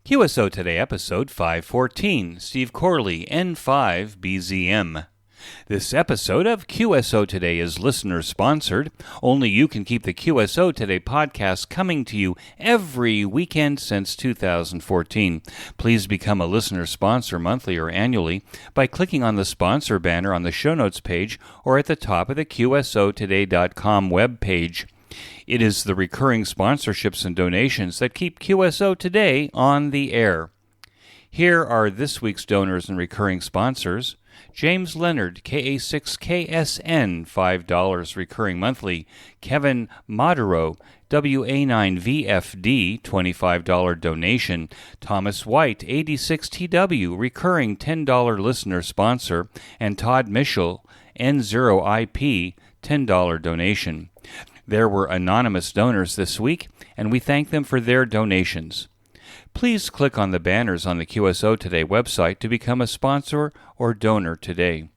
QSO Today, episode 514, Steve Corley, N5BZM. This episode of QSO Today is listener-sponsored. Only you can keep the QSO Today podcast coming to you every weekend since 2014. Please become a listener sponsor monthly or annually by clicking on the sponsor banner on the show notes page or at the top of the QSOtoday.com webpage. It is the recurring sponsorships and donations that keep QSO Today on the air. Here are this week's donors and recurring sponsors. James Leonard, KA6KSN, $5 recurring monthly. Kevin Modero, WA9VFD, $25 donation. Thomas White, 86TW, recurring $10 listener sponsor. And Todd Mischel, N0IP, $10 donation. There were anonymous donors this week, and we thank them for their donations. Please click on the banners on the QSO Today website to become a sponsor or donor today.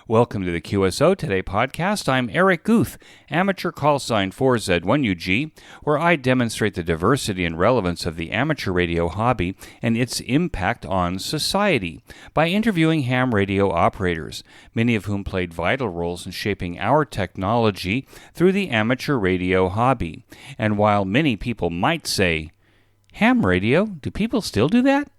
Welcome to the QSO Today podcast. I'm Eric Guth, amateur call sign 4Z1UG, where I demonstrate the diversity and relevance of the amateur radio hobby and its impact on society by interviewing ham radio operators, many of whom played vital roles in shaping our technology through the amateur radio hobby. And while many people might say, ham radio? Do people still do that?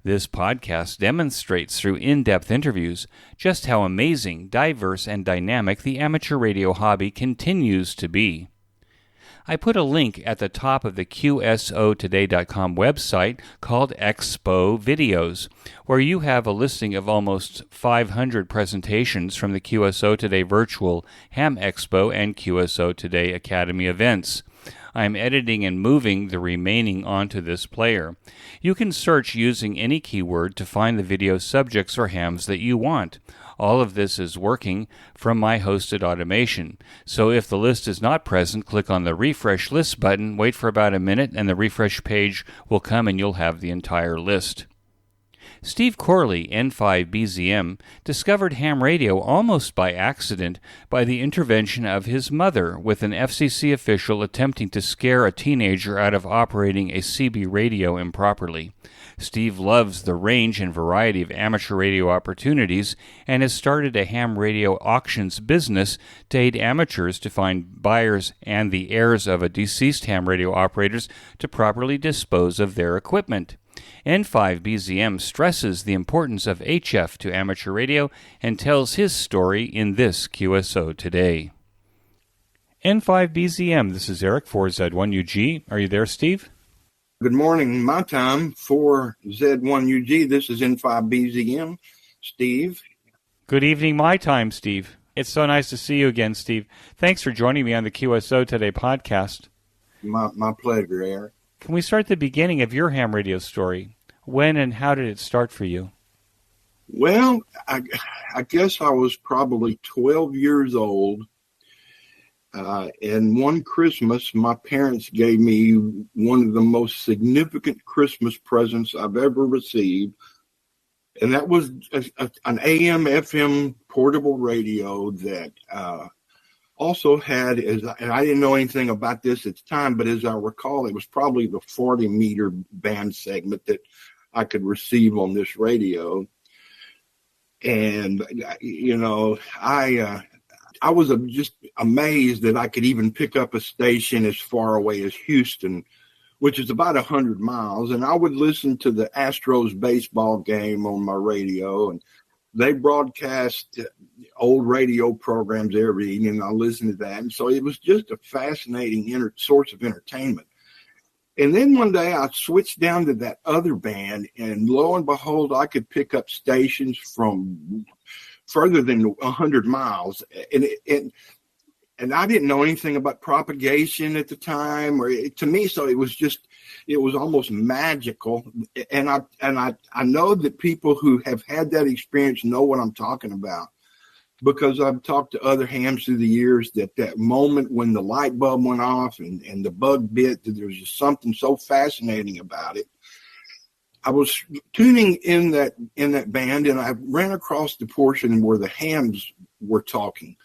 This podcast demonstrates through in-depth interviews just how amazing, diverse, and dynamic the amateur radio hobby continues to be. I put a link at the top of the QSOtoday.com website called Expo Videos, where you have a listing of almost 500 presentations from the QSO Today Virtual Ham Expo and QSO Today Academy events. I'm editing and moving the remaining onto this player. You can search using any keyword to find the video subjects or hams that you want. All of this is working from my hosted automation. So if the list is not present, click on the Refresh List button, wait for about a minute, and the refresh page will come and you'll have the entire list. Steve Corley, N5BZM, discovered ham radio almost by accident by the intervention of his mother, with an FCC official attempting to scare a teenager out of operating a CB radio improperly. Steve loves the range and variety of amateur radio opportunities and has started a ham radio auctions business to aid amateurs to find buyers and the heirs of a deceased ham radio operators to properly dispose of their equipment. N5BZM stresses the importance of HF to amateur radio and tells his story in this QSO Today. N5BZM, this is Eric, 4Z1UG. Are you there, Steve? Good morning, my time, 4Z1UG. This is N5BZM. Steve. Good evening, my time, Steve. It's so nice to see you again, Steve. Thanks for joining me on the QSO Today podcast. My pleasure, Eric. Can we start the beginning of your ham radio story? When and how did it start for you? Well, I guess I was probably 12 years old. And one Christmas, my parents gave me one of the most significant Christmas presents I've ever received. And that was an AM/FM portable radio that also had, and I didn't know anything about this at the time, but as I recall, it was probably the 40-meter band segment that I could receive on this radio. And, you know, I was just amazed that I could even pick up a station as far away as Houston, which is about 100 miles. And I would listen to the Astros baseball game on my radio, and they broadcast old radio programs every evening, and I listened to that. And so it was just a fascinating source of entertainment. And then one day I switched down to that other band, and lo and behold, I could pick up stations from further than 100 miles. And I didn't know anything about propagation at the time, to me, so it was almost magical. And I know that people who have had that experience know what I'm talking about, because I've talked to other hams through the years that moment when the light bulb went off and the bug bit, that there was just something so fascinating about it. I was tuning in that band, and I ran across the portion where the hams were talking.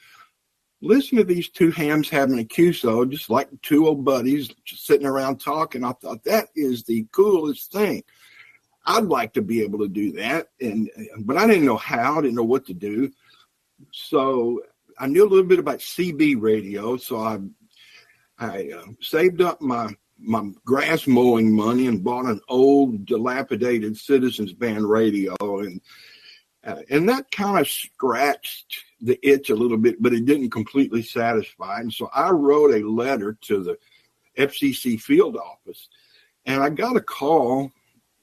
listen to these two hams having a QSO, just like two old buddies just sitting around talking. I thought that is the coolest thing. I'd like to be able to do that, but I didn't know how. I didn't know what to do. So I knew a little bit about CB radio. So I saved up my grass mowing money and bought an old dilapidated Citizens Band radio, and that kind of scratched the itch a little bit, but it didn't completely satisfy. And so I wrote a letter to the FCC field office, and I got a call,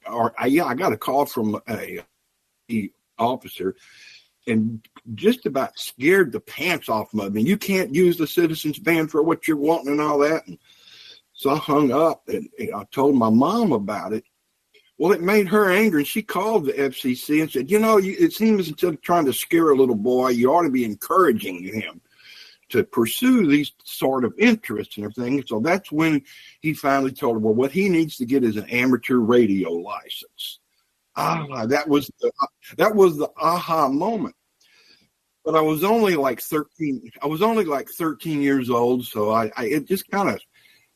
I got a call from a officer, and just about scared the pants off of me. You can't use the Citizens Band for what you're wanting and all that. And so I hung up, and I told my mom about it. Well, it made her angry, and she called the FCC and said, it seems instead of trying to scare a little boy, you ought to be encouraging him to pursue these sort of interests and everything. So that's when he finally told her, well, what he needs to get is an amateur radio license. That was the aha moment. But I was only like 13. I was only like 13 years old, so it just kind of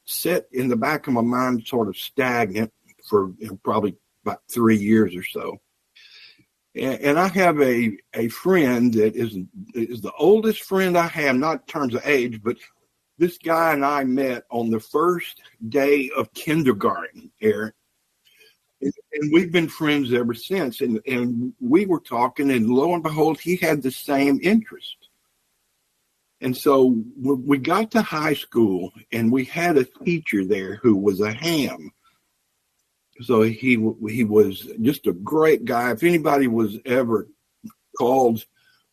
sat in the back of my mind, sort of stagnant for probably about 3 years or so. And I have a friend that is the oldest friend I have, not in terms of age, but this guy and I met on the first day of kindergarten, Eric. And we've been friends ever since. And we were talking, and lo and behold, he had the same interest. And so we got to high school, and we had a teacher there who was a ham. So he was just a great guy. If anybody was ever called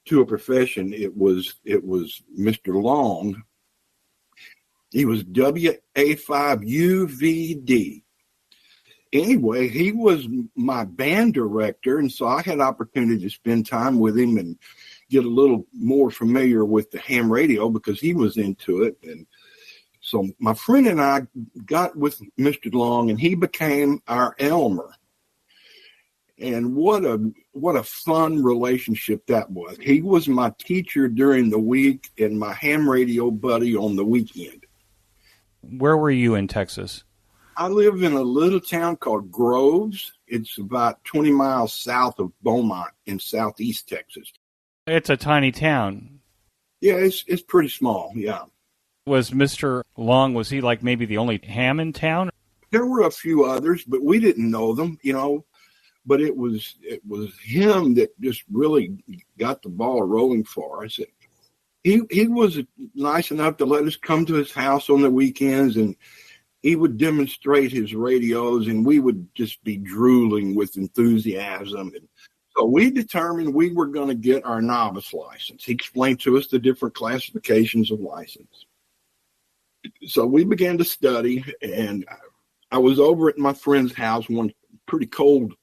to a profession, it was Mr. Long. He was WA5UVD. Anyway, he was my band director, and so I had opportunity to spend time with him and get a little more familiar with the ham radio because he was into it. And so my friend and I got with Mr. Long, and he became our Elmer. And what a fun relationship that was. He was my teacher during the week and my ham radio buddy on the weekend. Where were you in Texas? I live in a little town called Groves. It's about 20 miles south of Beaumont in southeast Texas. It's a tiny town. Yeah, it's pretty small, yeah. Was Mr. Long, was he like maybe the only ham in town? There were a few others, but we didn't know them, But it was him that just really got the ball rolling for us. He was nice enough to let us come to his house on the weekends, and he would demonstrate his radios, and we would just be drooling with enthusiasm. And so we determined we were going to get our novice license. He explained to us the different classifications of license. So we began to study, and I was over at my friend's house one pretty cold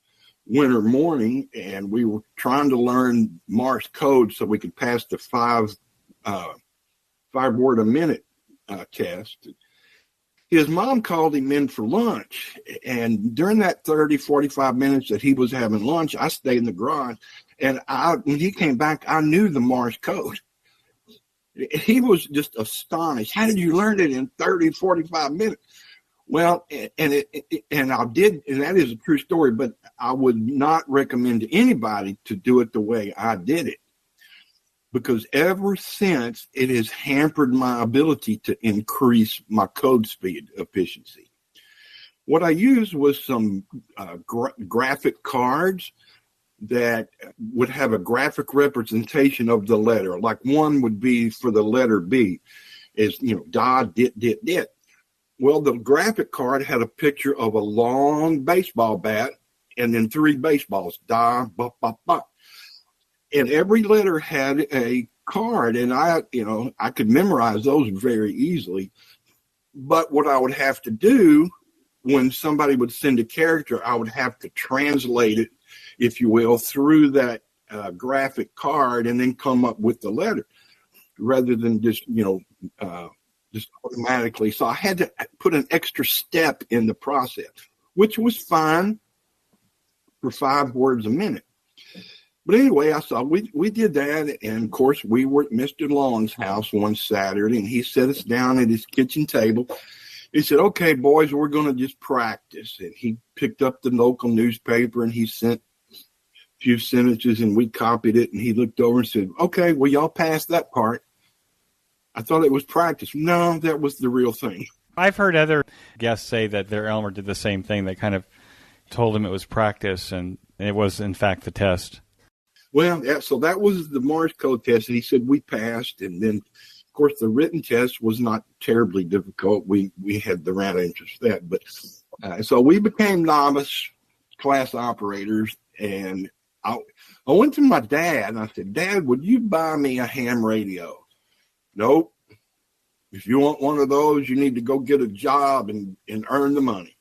winter morning, and we were trying to learn Morse code so we could pass the five word a minute test. His mom called him in for lunch, and during that 30, 45 minutes that he was having lunch, I stayed in the garage, and when he came back, I knew the Morse code. He was just astonished. How did you learn it in 30, 45 minutes? Well, and I did, and that is a true story, but I would not recommend to anybody to do it the way I did it, because ever since it has hampered my ability to increase my code speed efficiency. What I used was some graphic cards that would have a graphic representation of the letter. Like one would be for the letter B, is, da, dit, dit, dit. Well, the graphic card had a picture of a long baseball bat and then 3 baseballs, da, ba, ba, ba. And every letter had a card, and I could memorize those very easily. But what I would have to do when somebody would send a character, I would have to translate it, if you will, through that graphic card and then come up with the letter rather than just automatically. So I had to put an extra step in the process, which was fine for 5 words a minute. But anyway, I saw we did that, and of course we were at Mr. Long's house one Saturday, and he set us down at his kitchen table. He said, "Okay, boys, we're going to just practice." And he picked up the local newspaper and he sent a few sentences, and we copied it. And he looked over and said, "Okay, well, y'all passed that part." I thought it was practice. No, that was the real thing. I've heard other guests say that their Elmer did the same thing. They kind of told him it was practice, and it was, in fact, the test. Well, yeah, so that was the Morse code test, and he said we passed. And then, of course, the written test was not terribly difficult. We had the right answers for that. But so we became novice class operators, and I went to my dad, and I said, "Dad, would you buy me a ham radio?" "Nope. If you want one of those, you need to go get a job and earn the money."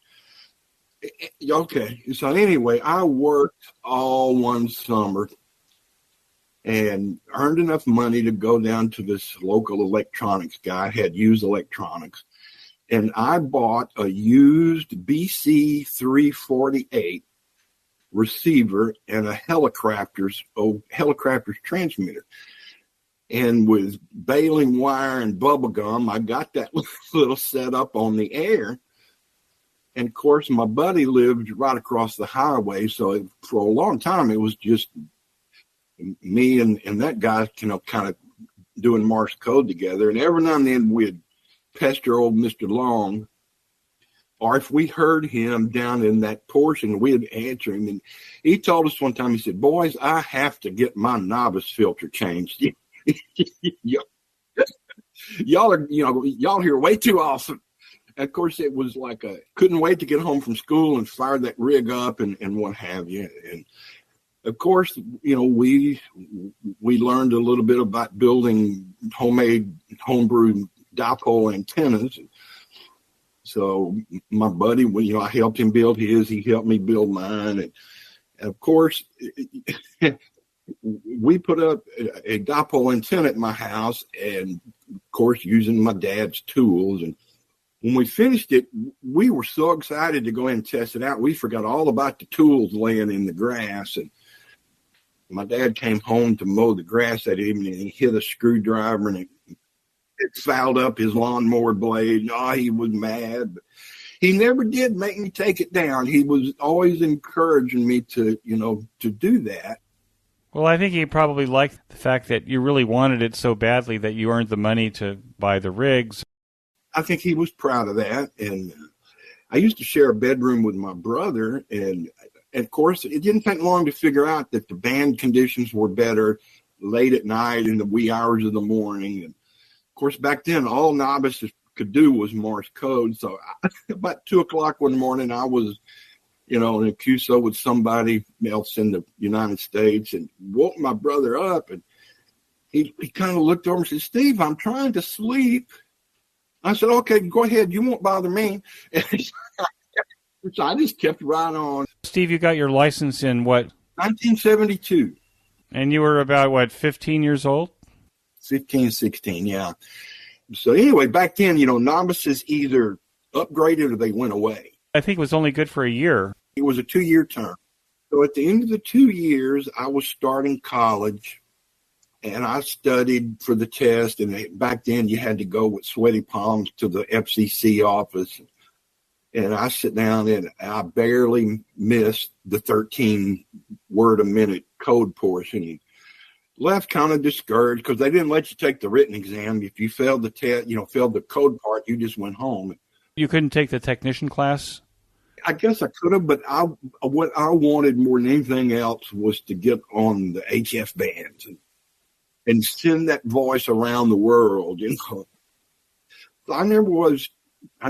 Okay. So anyway, I worked all one summer and earned enough money to go down to this local electronics guy, had used electronics, and I bought a used BC 348 receiver and a Helicrafter's transmitter. And with baling wire and bubble gum, I got that little setup on the air. And of course, my buddy lived right across the highway, so for a long time it was just me and that guy, kind of doing Morse code together. And every now and then we'd pester old Mr. Long, or if we heard him down in that portion, we'd answer him. And he told us one time, he said, "Boys, I have to get my novice filter changed." Y'all are, y'all hear way too often. Of course, it was like couldn't wait to get home from school and fire that rig up and what have you. And of course, we learned a little bit about building homebrew dipole antennas. So my buddy, I helped him build his. He helped me build mine. And of course, we put up a dipole antenna at my house, and of course, using my dad's tools. And when we finished it, we were so excited to go in and test it out. We forgot all about the tools laying in the grass. And my dad came home to mow the grass that evening, and he hit a screwdriver, and it fouled up his lawnmower blade. Oh, he was mad. But he never did make me take it down. He was always encouraging me to do that. Well, I think he probably liked the fact that you really wanted it so badly that you earned the money to buy the rigs. I think he was proud of that. And I used to share a bedroom with my brother. And of course, it didn't take long to figure out that the band conditions were better late at night in the wee hours of the morning. And of course, back then, all novices could do was Morse code. So about 2:00 one morning, I was in a QSO with somebody else in the United States, and woke my brother up. And he kind of looked over and said, "Steve, I'm trying to sleep." I said, "Okay, go ahead. You won't bother me." So I just kept right on. Steve, you got your license in what? 1972. And you were about, 15 years old? 15, 16, yeah. So anyway, back then, novices either upgraded or they went away. I think it was only good for a year. It was a 2-year term. So at the end of the 2 years, I was starting college, and I studied for the test. And back then, you had to go with sweaty palms to the FCC office. And I sit down, and I barely missed the 13-word-a-minute code portion. And left kind of discouraged because they didn't let you take the written exam. If you failed the test, failed the code part, you just went home. You couldn't take the technician class? I guess I could have, but what I wanted more than anything else was to get on the HF bands and send that voice around the world. So I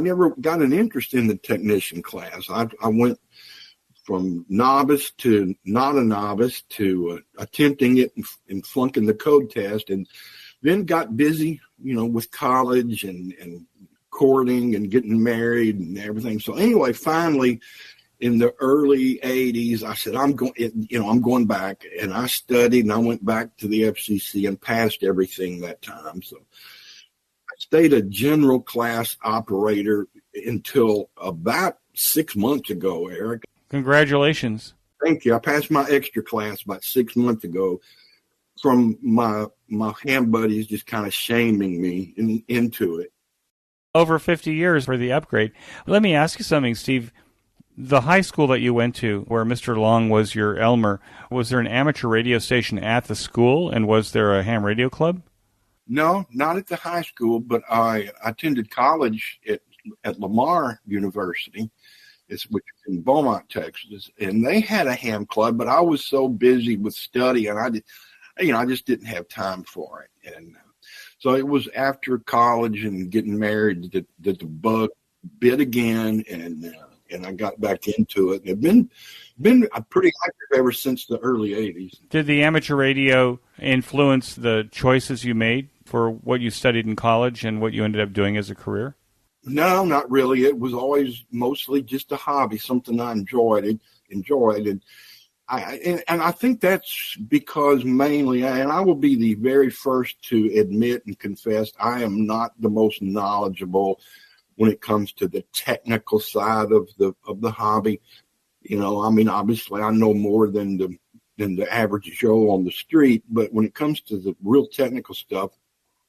never got an interest in the technician class. I went from novice to not a novice to attempting it and flunking the code test, and then got busy, with college and courting and getting married and everything. So anyway, finally, in the early 80s, I said, I'm going back. And I studied, and I went back to the FCC and passed everything that time. So I stayed a general class operator until about 6 months ago, Eric. Congratulations. Thank you. I passed my extra class about 6 months ago from my ham buddies just kind of shaming me into it. Over 50 years for the upgrade. Let me ask you something, Steve. The high school that you went to, where Mr. Long was your Elmer, was there an amateur radio station at the school, and was there a ham radio club? No, not at the high school, but I attended college at Lamar University, which is in Beaumont, Texas, and they had a ham club, but I was so busy with study, and I just didn't have time for it. And so it was after college and getting married that the bug bit again, and I got back into it. I've been pretty active ever since the early 80s. Did the amateur radio influence the choices you made for what you studied in college and what you ended up doing as a career? No, not really. It was always mostly just a hobby, something I enjoyed. And I think that's because mainly, and I will be the very first to admit and confess, I am not the most knowledgeable when it comes to the technical side of the hobby. Obviously I know more than the average Joe on the street, but when it comes to the real technical stuff,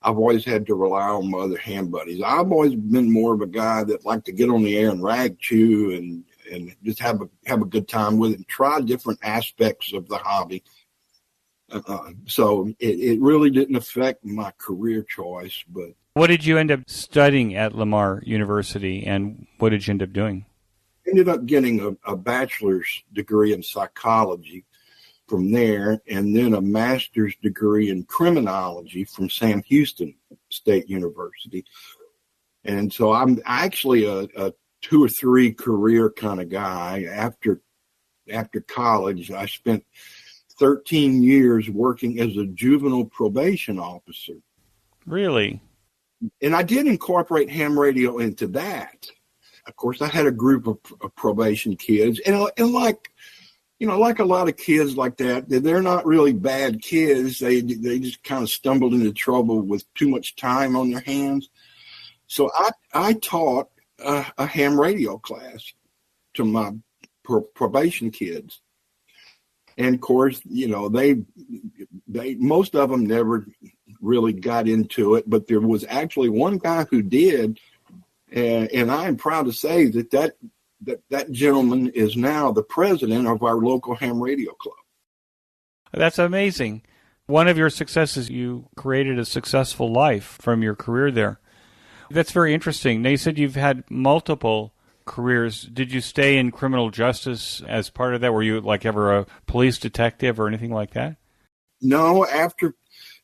I've always had to rely on my other ham buddies. I've always been more of a guy that liked to get on the air and rag chew and just have a good time with it and try different aspects of the hobby. So it really didn't affect my career choice. But what did you end up studying at Lamar University, and what did you end up doing? Ended up getting a bachelor's degree in psychology from there, and then a master's degree in criminology from Sam Houston State University. And so I'm actually a 2 or 3 career kind of guy. After college, I spent 13 years working as a juvenile probation officer. Really? And I did incorporate ham radio into that. Of course, I had a group of probation kids, and like a lot of kids like that, they're not really bad kids. They just kind of stumbled into trouble with too much time on their hands. So I taught a ham radio class to my probation kids. And of course, they most of them never really got into it, but there was actually one guy who did. And I am proud to say that gentleman is now the president of our local ham radio club. That's amazing. One of your successes, you created a successful life from your career there. That's very interesting. Now, you said you've had multiple careers. Did you stay in criminal justice as part of that? Were you ever a police detective or anything like that? No, after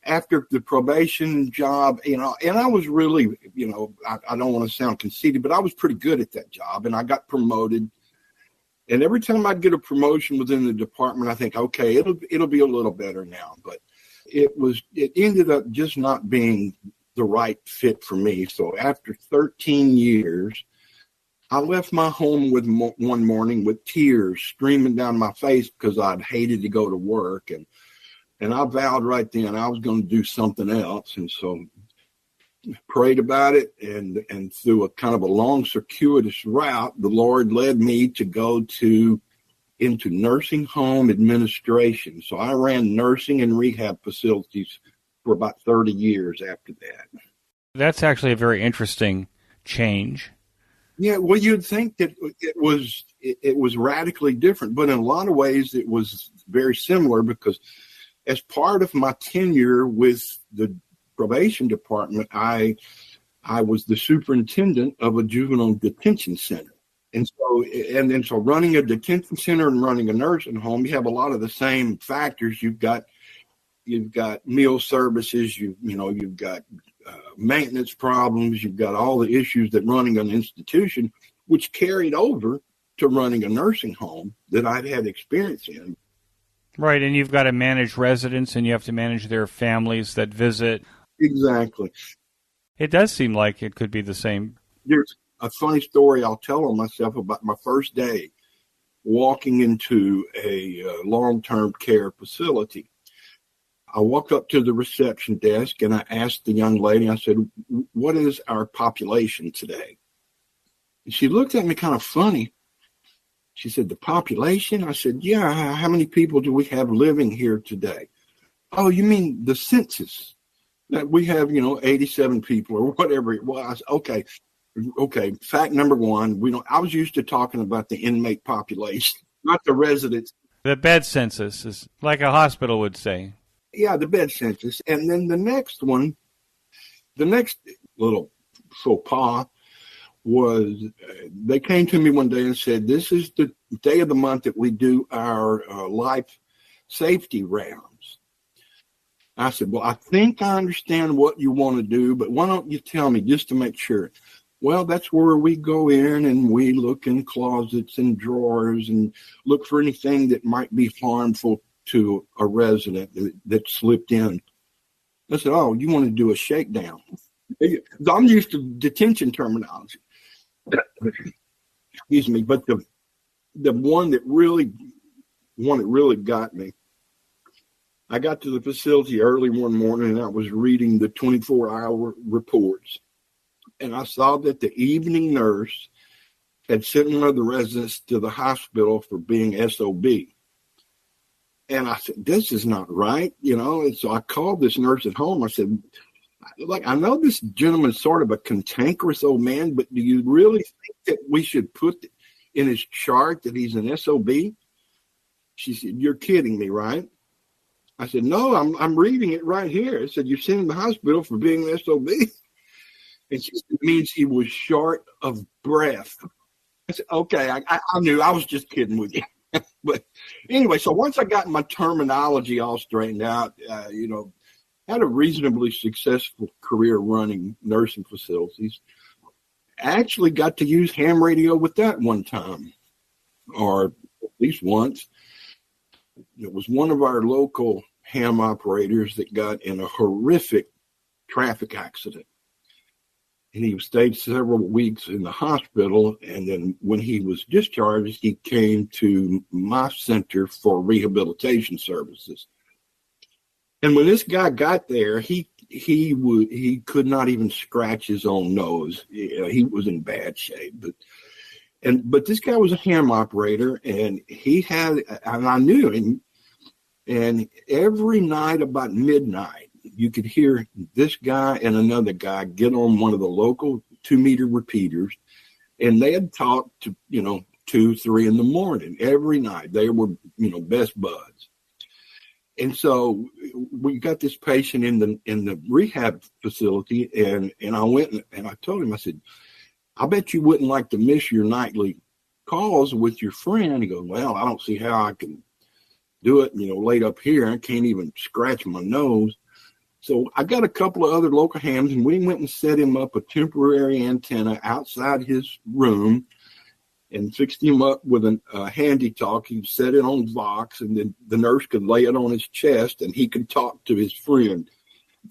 the probation job, and I was really, I don't want to sound conceited, but I was pretty good at that job, and I got promoted. And every time I'd get a promotion within the department, I think, okay, it'll be a little better now. But it ended up just not being the right fit for me. So after 13 years, I left my home one morning with tears streaming down my face because I'd hated to go to work. And I vowed right then I was going to do something else. And so prayed about it, and through a kind of a long, circuitous route, the Lord led me to go into nursing home administration. So I ran nursing and rehab facilities for about 30 years after that. That's actually a very interesting change. Yeah, well, you'd think that it was radically different, but in a lot of ways it was very similar, because as part of my tenure with the probation department, I was the superintendent of a juvenile detention center. And so running a detention center and running a nursing home, you have a lot of the same factors. You've got meal services, you've got maintenance problems, you've got all the issues that running an institution, which carried over to running a nursing home that I'd had experience in. Right, and you've got to manage residents, and you have to manage their families that visit. Exactly. It does seem like it could be the same. There's a funny story I'll tell on myself about my first day walking into a long-term care facility. I walked up to the reception desk and I asked the young lady, I said, "What is our population today?" And she looked at me kind of funny. She said, the population? I said, yeah, how many people do we have living here today? Oh, you mean the census? That we have, 87 people or whatever it was. Okay. Fact number one, I was used to talking about the inmate population, not the residents. The bed census is like a hospital would say. Yeah, the bed census. And then the next little faux pas was they came to me one day and said, this is the day of the month that we do our life safety rounds. I said, well, I think I understand what you want to do, but why don't you tell me just to make sure? Well, that's where we go in and we look in closets and drawers and look for anything that might be harmful to a resident that slipped in. I said, oh, you want to do a shakedown? I'm used to detention terminology. Excuse me, but the one that really got me, I got to the facility early one morning and I was reading the 24-hour reports. And I saw that the evening nurse had sent one of the residents to the hospital for being SOB. And I said, this is not right, And so I called this nurse at home. I said, I know this gentleman's sort of a cantankerous old man, but do you really think that we should put in his chart that he's an SOB? She said, you're kidding me, right? I said, no, I'm reading it right here. It said, you're sent to the hospital for being an SOB. And she said, it means he was short of breath. I said, okay, I knew. I was just kidding with you. But anyway, so once I got my terminology all straightened out, had a reasonably successful career running nursing facilities. I actually got to use ham radio with that one time, or at least once. It was one of our local ham operators that got in a horrific traffic accident. And he stayed several weeks in the hospital. And then when he was discharged, he came to my center for rehabilitation services. And when this guy got there, he could not even scratch his own nose. He was in bad shape. But this guy was a ham operator, and I knew him. And every night about midnight, you could hear this guy and another guy get on one of the local 2-meter repeaters, and they had talked to 2, 3 in the morning every night. They were best buds. And so we got this patient in the rehab facility, and I went and I told him, I said, I bet you wouldn't like to miss your nightly calls with your friend. He goes, well, I don't see how I can do it, laid up here. I can't even scratch my nose. So I got a couple of other local hams, and we went and set him up a temporary antenna outside his room and fixed him up with a handy talk. He set it on Vox, and then the nurse could lay it on his chest, and he could talk to his friend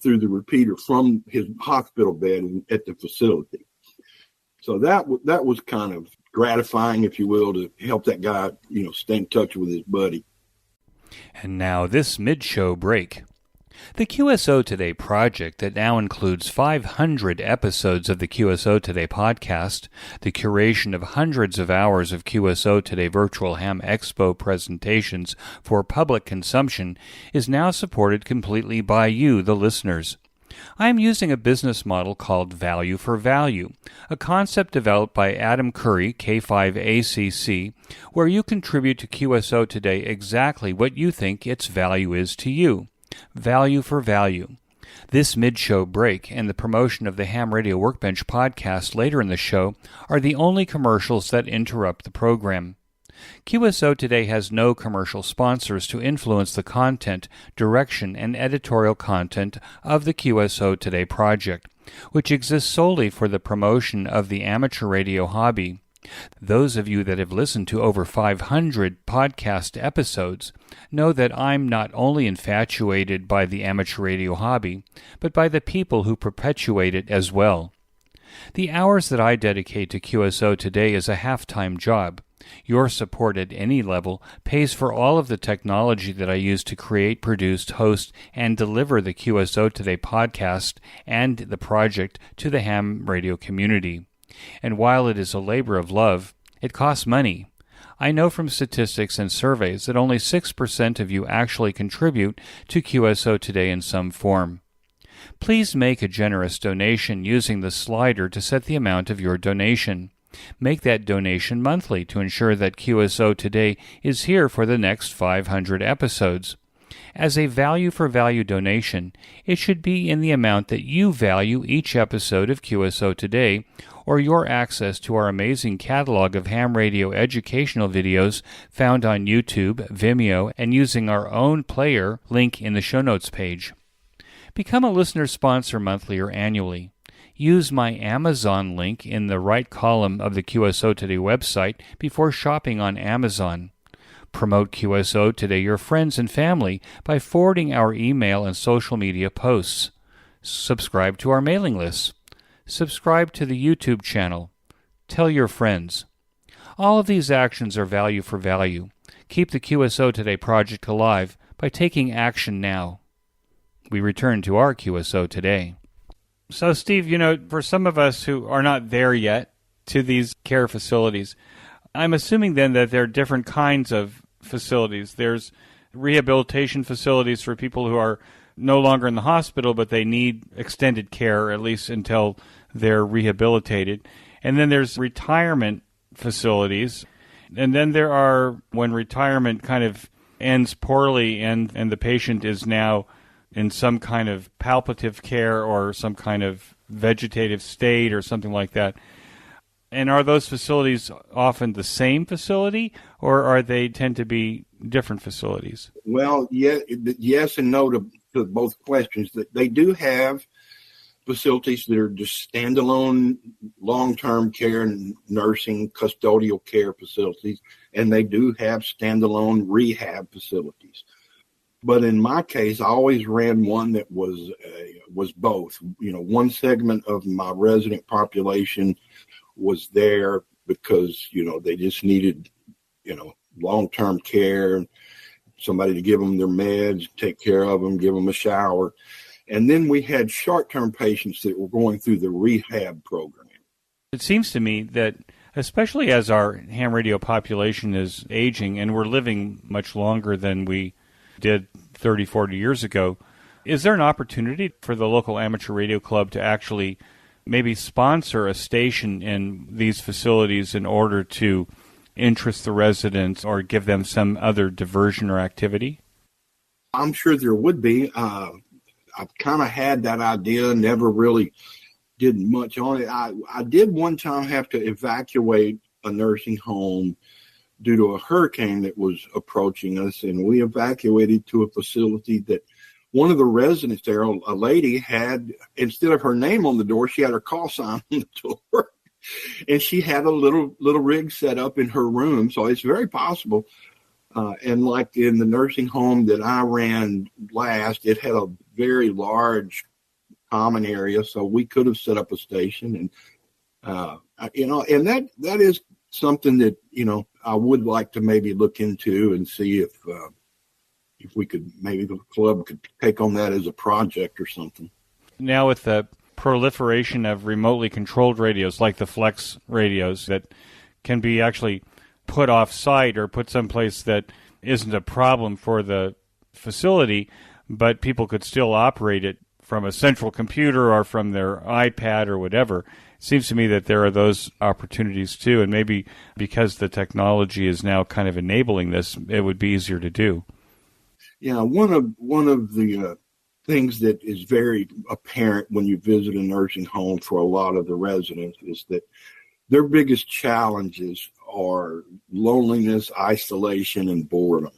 through the repeater from his hospital bed at the facility. So that was kind of gratifying, if you will, to help that guy, stay in touch with his buddy. And now this mid-show break. The QSO Today project that now includes 500 episodes of the QSO Today podcast, the curation of hundreds of hours of QSO Today Virtual Ham Expo presentations for public consumption, is now supported completely by you, the listeners. I am using a business model called Value for Value, a concept developed by Adam Curry, K5ACC, where you contribute to QSO Today exactly what you think its value is to you. Value for Value. This mid-show break and the promotion of the Ham Radio Workbench podcast later in the show are the only commercials that interrupt the program. QSO Today has no commercial sponsors to influence the content, direction, and editorial content of the QSO Today project, which exists solely for the promotion of the amateur radio hobby. Those of you that have listened to over 500 podcast episodes know that I'm not only infatuated by the amateur radio hobby, but by the people who perpetuate it as well. The hours that I dedicate to QSO Today is a half-time job. Your support at any level pays for all of the technology that I use to create, produce, host, and deliver the QSO Today podcast and the project to the ham radio community. And while it is a labor of love, it costs money. I know from statistics and surveys that only 6% of you actually contribute to QSO Today in some form. Please make a generous donation using the slider to set the amount of your donation. Make that donation monthly to ensure that QSO Today is here for the next 500 episodes. As a value-for-value donation, it should be in the amount that you value each episode of QSO Today, or your access to our amazing catalog of ham radio educational videos found on YouTube, Vimeo, and using our own player link in the show notes page. Become a listener sponsor monthly or annually. Use my Amazon link in the right column of the QSO Today website before shopping on Amazon. Promote QSO Today to your friends and family by forwarding our email and social media posts. Subscribe to our mailing lists. Subscribe to the YouTube channel. Tell your friends. All of these actions are value for value. Keep the QSO Today project alive by taking action now. We return to our QSO Today. So, Steve, for some of us who are not there yet to these care facilities, I'm assuming then that there are different kinds of facilities. There's rehabilitation facilities for people who are no longer in the hospital, but they need extended care, at least until they're rehabilitated. And then there's retirement facilities. And then there are when retirement kind of ends poorly and the patient is now in some kind of palliative care or some kind of vegetative state or something like that. And are those facilities often the same facility, or are they tend to be different facilities? Well, yes and no to both questions. They do have facilities that are just standalone long-term care and nursing custodial care facilities, and they do have standalone rehab facilities. But in my case, I always ran one that was both. One segment of my resident population was there because, they just needed, long-term care, somebody to give them their meds, take care of them, give them a shower. And then we had short-term patients that were going through the rehab program. It seems to me that, especially as our ham radio population is aging and we're living much longer than we did 30, 40 years ago, is there an opportunity for the local amateur radio club to actually maybe sponsor a station in these facilities in order to interest the residents or give them some other diversion or activity? I'm sure there would be. I've kind of had that idea, never really did much on it. I did one time have to evacuate a nursing home due to a hurricane that was approaching us, and we evacuated to a facility that one of the residents there, a lady, had, instead of her name on the door, she had her call sign on the door. And she had a little rig set up in her room. So it's very possible. And like in the nursing home that I ran last, it had a very large common area. So we could have set up a station. And, and that is something that, I would like to maybe look into and see if we could, maybe the club could take on that as a project or something. Now with the proliferation of remotely controlled radios like the Flex radios that can be actually put off-site or put someplace that isn't a problem for the facility, but people could still operate it from a central computer or from their iPad or whatever. It seems to me that there are those opportunities too, and maybe because the technology is now kind of enabling this, it would be easier to do. Yeah, one of the things that is very apparent when you visit a nursing home for a lot of the residents is that their biggest challenges are loneliness, isolation, and boredom.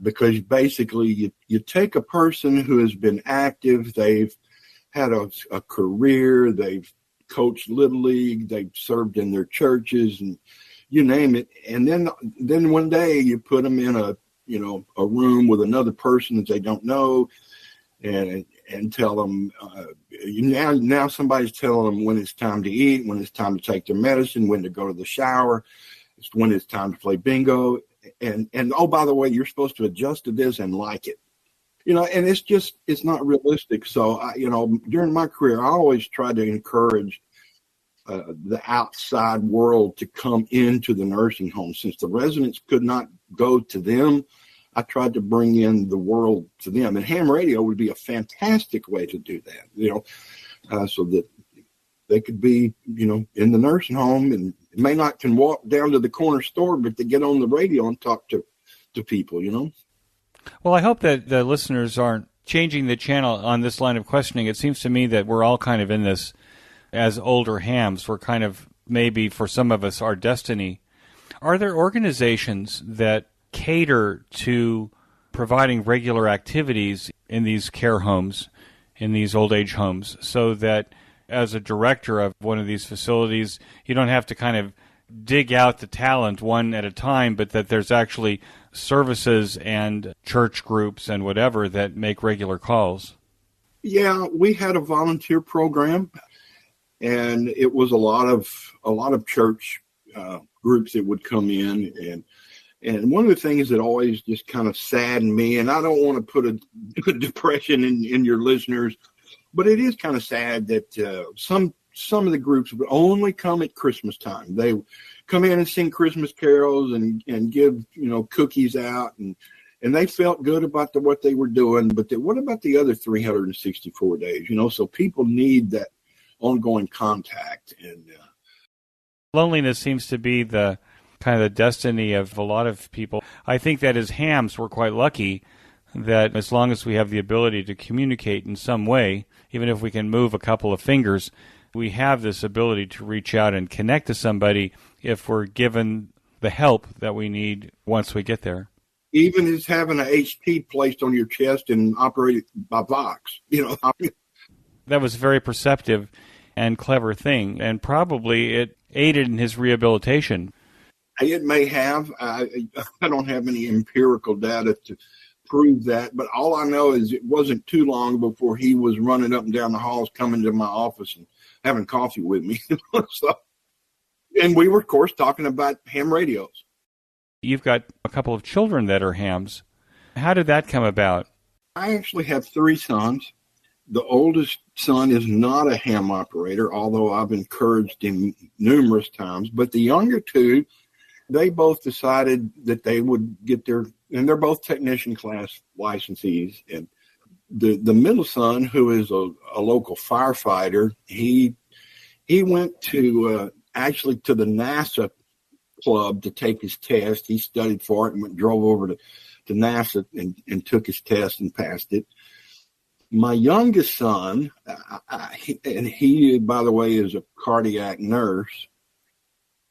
Because basically you take a person who has been active, they've had a career, they've coached Little League, they've served in their churches, and you name it. And then one day you put them in a room with another person that they don't know, and tell them, now somebody's telling them when it's time to eat, when it's time to take their medicine, when to go to the shower, it's when it's time to play bingo, and oh, by the way, you're supposed to adjust to this and like it, and it's not realistic. So during my career, I always tried to encourage the outside world to come into the nursing home. Since the residents could not go to them, I tried to bring in the world to them. And ham radio would be a fantastic way to do that, so that they could be, in the nursing home and may not can walk down to the corner store, but they get on the radio and talk to people, Well, I hope that the listeners aren't changing the channel on this line of questioning. It seems to me that we're all kind of in this as older hams. We're kind of, maybe for some of us, our destiny. Are there organizations that cater to providing regular activities in these care homes, in these old age homes, so that as a director of one of these facilities, you don't have to kind of dig out the talent one at a time, but that there's actually services and church groups and whatever that make regular calls? Yeah, we had a volunteer program, and it was a lot of church groups that would come in, and one of the things that always just kind of saddened me, and I don't want to put a depression in your listeners, but it is kind of sad that some of the groups would only come at Christmas time. They come in and sing Christmas carols and give cookies out, and they felt good about what they were doing. But what about the other 364 days? So people need that ongoing contact. And loneliness seems to be the kind of the destiny of a lot of people. I think that as hams, we're quite lucky that as long as we have the ability to communicate in some way, even if we can move a couple of fingers, we have this ability to reach out and connect to somebody if we're given the help that we need once we get there. Even as having an HT placed on your chest and operated by Vox, That was a very perceptive and clever thing, and probably it aided in his rehabilitation. It may have. I don't have any empirical data to prove that, but all I know is it wasn't too long before he was running up and down the halls, coming to my office and having coffee with me. And we were, of course, talking about ham radios. You've got a couple of children that are hams. How did that come about? I actually have 3 sons. The oldest son is not a ham operator, although I've encouraged him numerous times. But the younger 2, they both decided that they would get and they're both technician class licensees. And the middle son, who is a local firefighter, he went to actually to the NASA club to take his test. He studied for it and drove over to NASA and took his test and passed it. My youngest son, he, by the way, is a cardiac nurse,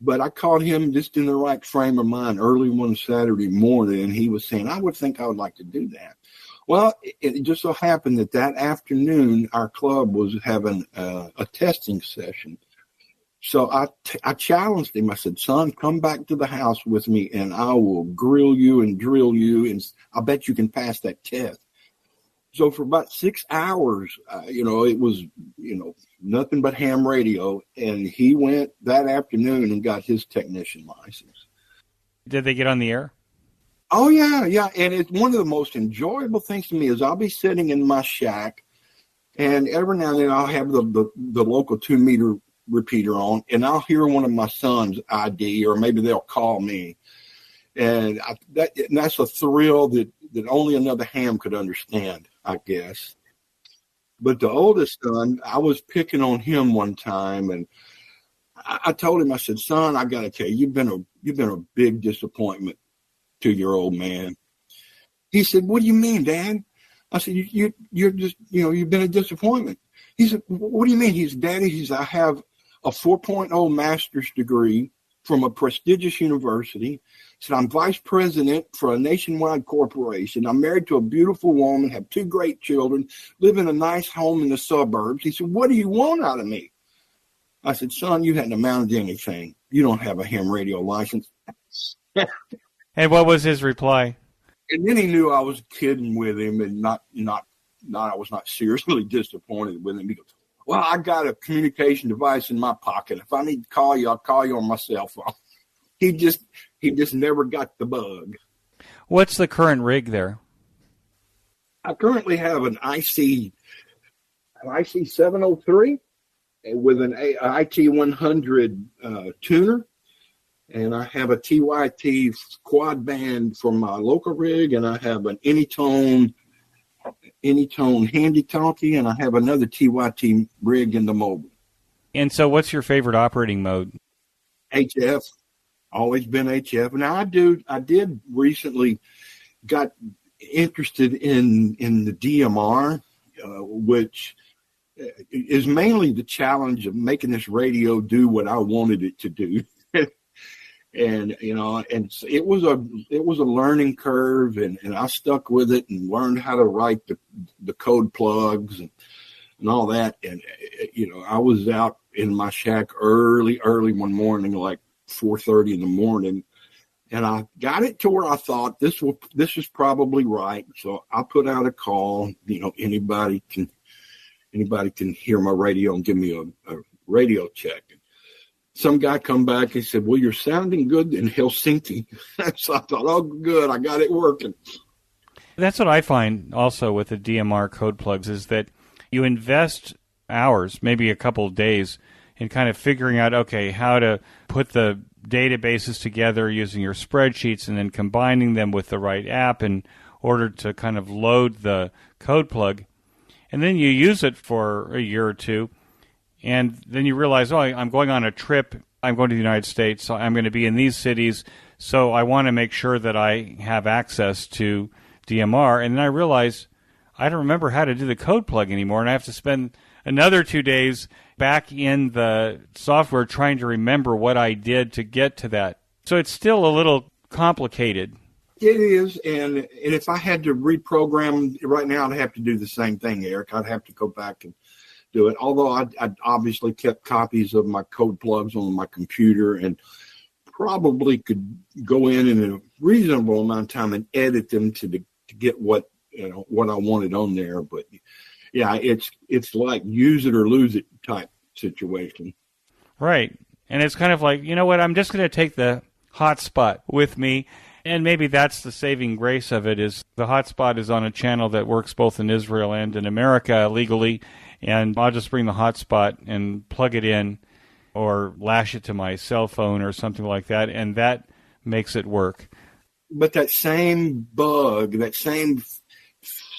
but I caught him just in the right frame of mind early one Saturday morning, and he was saying, I would like to do that. Well, it just so happened that afternoon, our club was having a testing session. So I challenged him. I said, son, come back to the house with me, and I will grill you and drill you, and I bet you can pass that test. So for about 6 hours, it was, nothing but ham radio. And he went that afternoon and got his technician license. Did they get on the air? Oh, yeah. And it's one of the most enjoyable things to me is I'll be sitting in my shack, and every now and then I'll have the local 2-meter repeater on, and I'll hear one of my sons ID, or maybe they'll call me. And that's a thrill that only another ham could understand, I guess. But the oldest son, I was picking on him one time, and I told him, I said, son, I got to tell you, you've been a big disappointment to your old man. He said, what do you mean, Dad? I said, you're just, you've been a disappointment. He said, what do you mean? He's Daddy. I have a 4.0 master's degree from a prestigious university. He said, I'm vice president for a nationwide corporation. I'm married to a beautiful woman, have 2 great children, live in a nice home in the suburbs. He said, what do you want out of me? I said, son, you hadn't amounted to anything. You don't have a ham radio license. And what was his reply? And then he knew I was kidding with him, and I was not seriously disappointed with him. He goes, well, I got a communication device in my pocket. If I need to call you, I'll call you on my cell phone. He just never got the bug. What's the current rig there? I currently have an IC 703, with an IT100 tuner, and I have a TYT quad band for my local rig, and I have an Anytone handy talkie, and I have another TYT rig in the mobile. And so what's your favorite operating mode? HF, always been HF. Now I did recently got interested in the DMR, which is mainly the challenge of making this radio do what I wanted it to do. And it was a learning curve, and I stuck with it and learned how to write the code plugs and all that. And I was out in my shack early one morning, like 4:30 in the morning, and I got it to where I thought this is probably right. So I put out a call. Anybody can hear my radio and give me a radio check. Some guy come back and said, "Well, you're sounding good in Helsinki." So I thought, "Oh, good, I got it working." That's what I find also with the DMR code plugs is that you invest hours, maybe a couple of days, in kind of figuring out, okay, how to put the databases together using your spreadsheets and then combining them with the right app in order to kind of load the code plug. And then you use it for a year or two. And then you realize, I'm going on a trip. I'm going to the United States. So I'm going to be in these cities. So I want to make sure that I have access to DMR. And then I realize I don't remember how to do the code plug anymore. And I have to spend another 2 days back in the software trying to remember what I did to get to that. So it's still a little complicated. It is. And if I had to reprogram right now, I'd have to do the same thing, Eric. I'd have to go back and do it. Although I'd obviously kept copies of my code plugs on my computer and probably could go in a reasonable amount of time and edit them to get what I wanted on there. But yeah, it's like use it or lose it type situation. Right. And it's kind of like, you know what, I'm just going to take the hotspot with me. And maybe that's the saving grace of it, is the hotspot is on a channel that works both in Israel and in America legally. And I'll just bring the hotspot and plug it in or lash it to my cell phone or something like that, and that makes it work. But that same bug, that same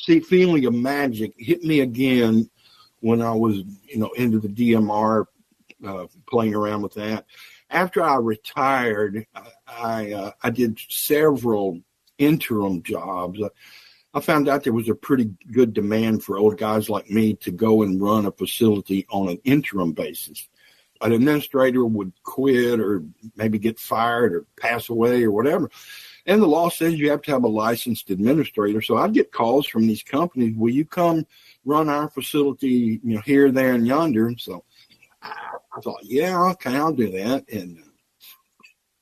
feeling of magic hit me again when I was, into the DMR, playing around with that. After I retired, I did several interim jobs. I found out there was a pretty good demand for old guys like me to go and run a facility on an interim basis. An administrator would quit or maybe get fired or pass away or whatever. And the law says you have to have a licensed administrator. So I'd get calls from these companies, will you come run our facility, here, there, and yonder? And so I thought, yeah, okay, I'll do that. And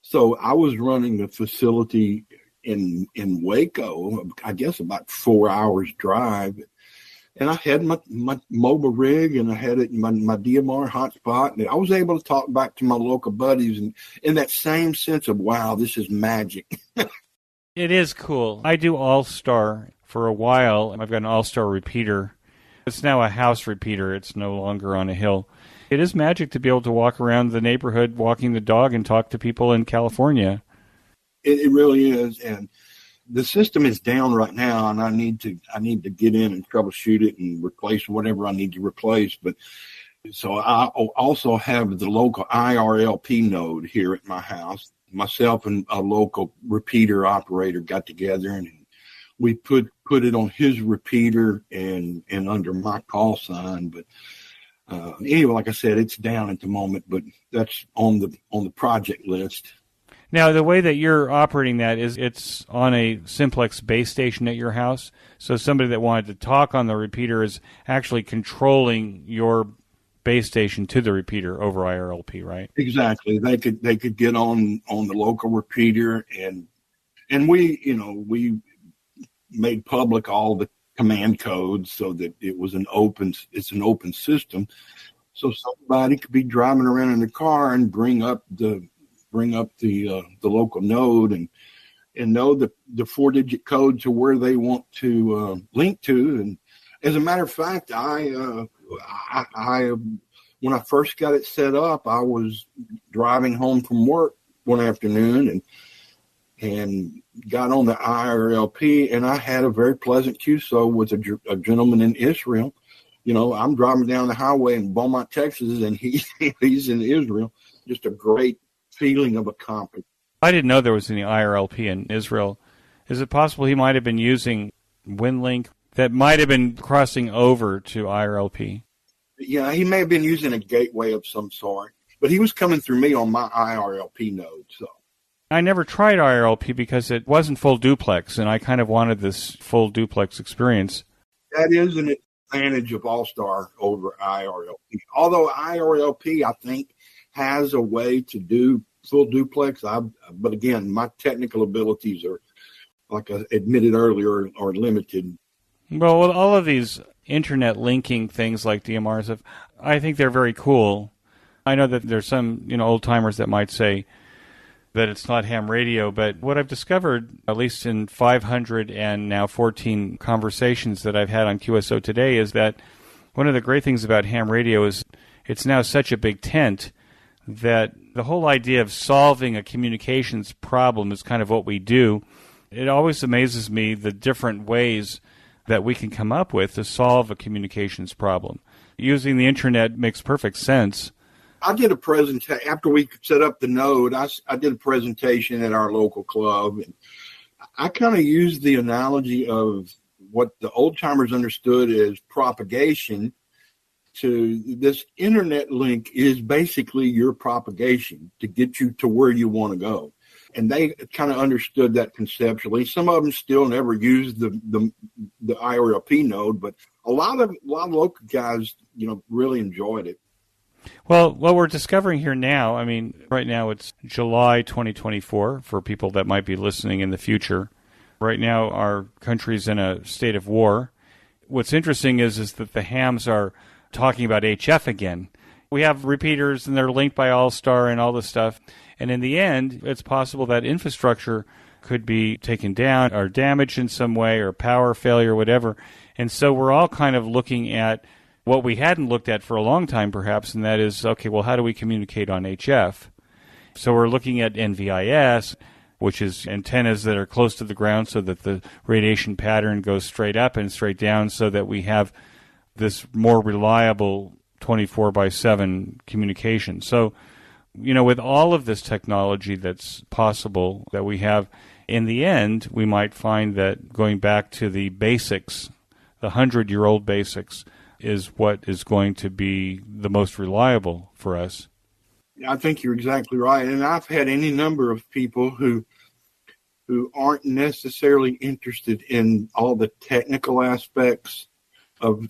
so I was running the facility in Waco, I guess about 4 hours drive. And I had my mobile rig, and I had it my DMR hotspot, and I was able to talk back to my local buddies, and in that same sense of, wow, this is magic. It is cool. I do All-Star for a while. I've got an All-Star repeater. It's now a house repeater. It's no longer on a hill. It is magic to be able to walk around the neighborhood walking the dog and talk to people in California. It really is, and the system is down right now, and I need to get in and troubleshoot it and replace whatever I need to replace. But so I also have the local IRLP node here at my house. Myself and a local repeater operator got together, and we put it on his repeater and under my call sign. But anyway, like I said, it's down at the moment, but that's on the project list. Now, the way that you're operating that is it's on a simplex base station at your house. So somebody that wanted to talk on the repeater is actually controlling your base station to the repeater over IRLP, right? Exactly. They could get on the local repeater, and we made public all the command codes so that it's an open system. So somebody could be driving around in the car and bring up the local node and know the 4-digit code to where they want to link to. And as a matter of fact, I when I first got it set up, I was driving home from work one afternoon and got on the IRLP, and I had a very pleasant QSO with a gentleman in Israel. You know, I'm driving down the highway in Beaumont, Texas, and he's in Israel. Just a great feeling of accomplishment. I didn't know there was any IRLP in Israel. Is it possible he might have been using WinLink that might have been crossing over to IRLP? Yeah, he may have been using a gateway of some sort, but he was coming through me on my IRLP node. So I never tried IRLP because it wasn't full duplex, and I kind of wanted this full duplex experience. That is an advantage of All-Star over IRLP. Although IRLP, I think, has a way to do full duplex. But again, my technical abilities are, like I admitted earlier, are limited. Well, with all of these internet linking things like DMRs, I think they're very cool. I know that there's some, old timers that might say that it's not ham radio, but what I've discovered, at least in 500 and now 14 conversations that I've had on QSO today, is that one of the great things about ham radio is it's now such a big tent that the whole idea of solving a communications problem is kind of what we do. It always amazes me the different ways that we can come up with to solve a communications problem. Using the internet makes perfect sense. I did a presentation after we set up the node. I did a presentation at our local club, and I kind of used the analogy of what the old timers understood as propagation. To this internet link is basically your propagation to get you to where you want to go, and they kind of understood that conceptually. Some of them still never used the IRLP node, but a lot of local guys, really enjoyed it. Well, what we're discovering here now, right now it's July 2024 for people that might be listening in the future. Right now our country's in a state of war. What's interesting is that the hams are talking about HF again. We have repeaters and they're linked by All-Star and all this stuff. And in the end, it's possible that infrastructure could be taken down or damaged in some way or power failure, whatever. And so we're all kind of looking at what we hadn't looked at for a long time, perhaps, and that is, okay, well, how do we communicate on HF? So we're looking at NVIS, which is antennas that are close to the ground so that the radiation pattern goes straight up and straight down so that we have this more reliable 24/7 communication. So, with all of this technology that's possible that we have, in the end, we might find that going back to the basics, the 100-year-old basics, is what is going to be the most reliable for us. I think you're exactly right. And I've had any number of people who aren't necessarily interested in all the technical aspects of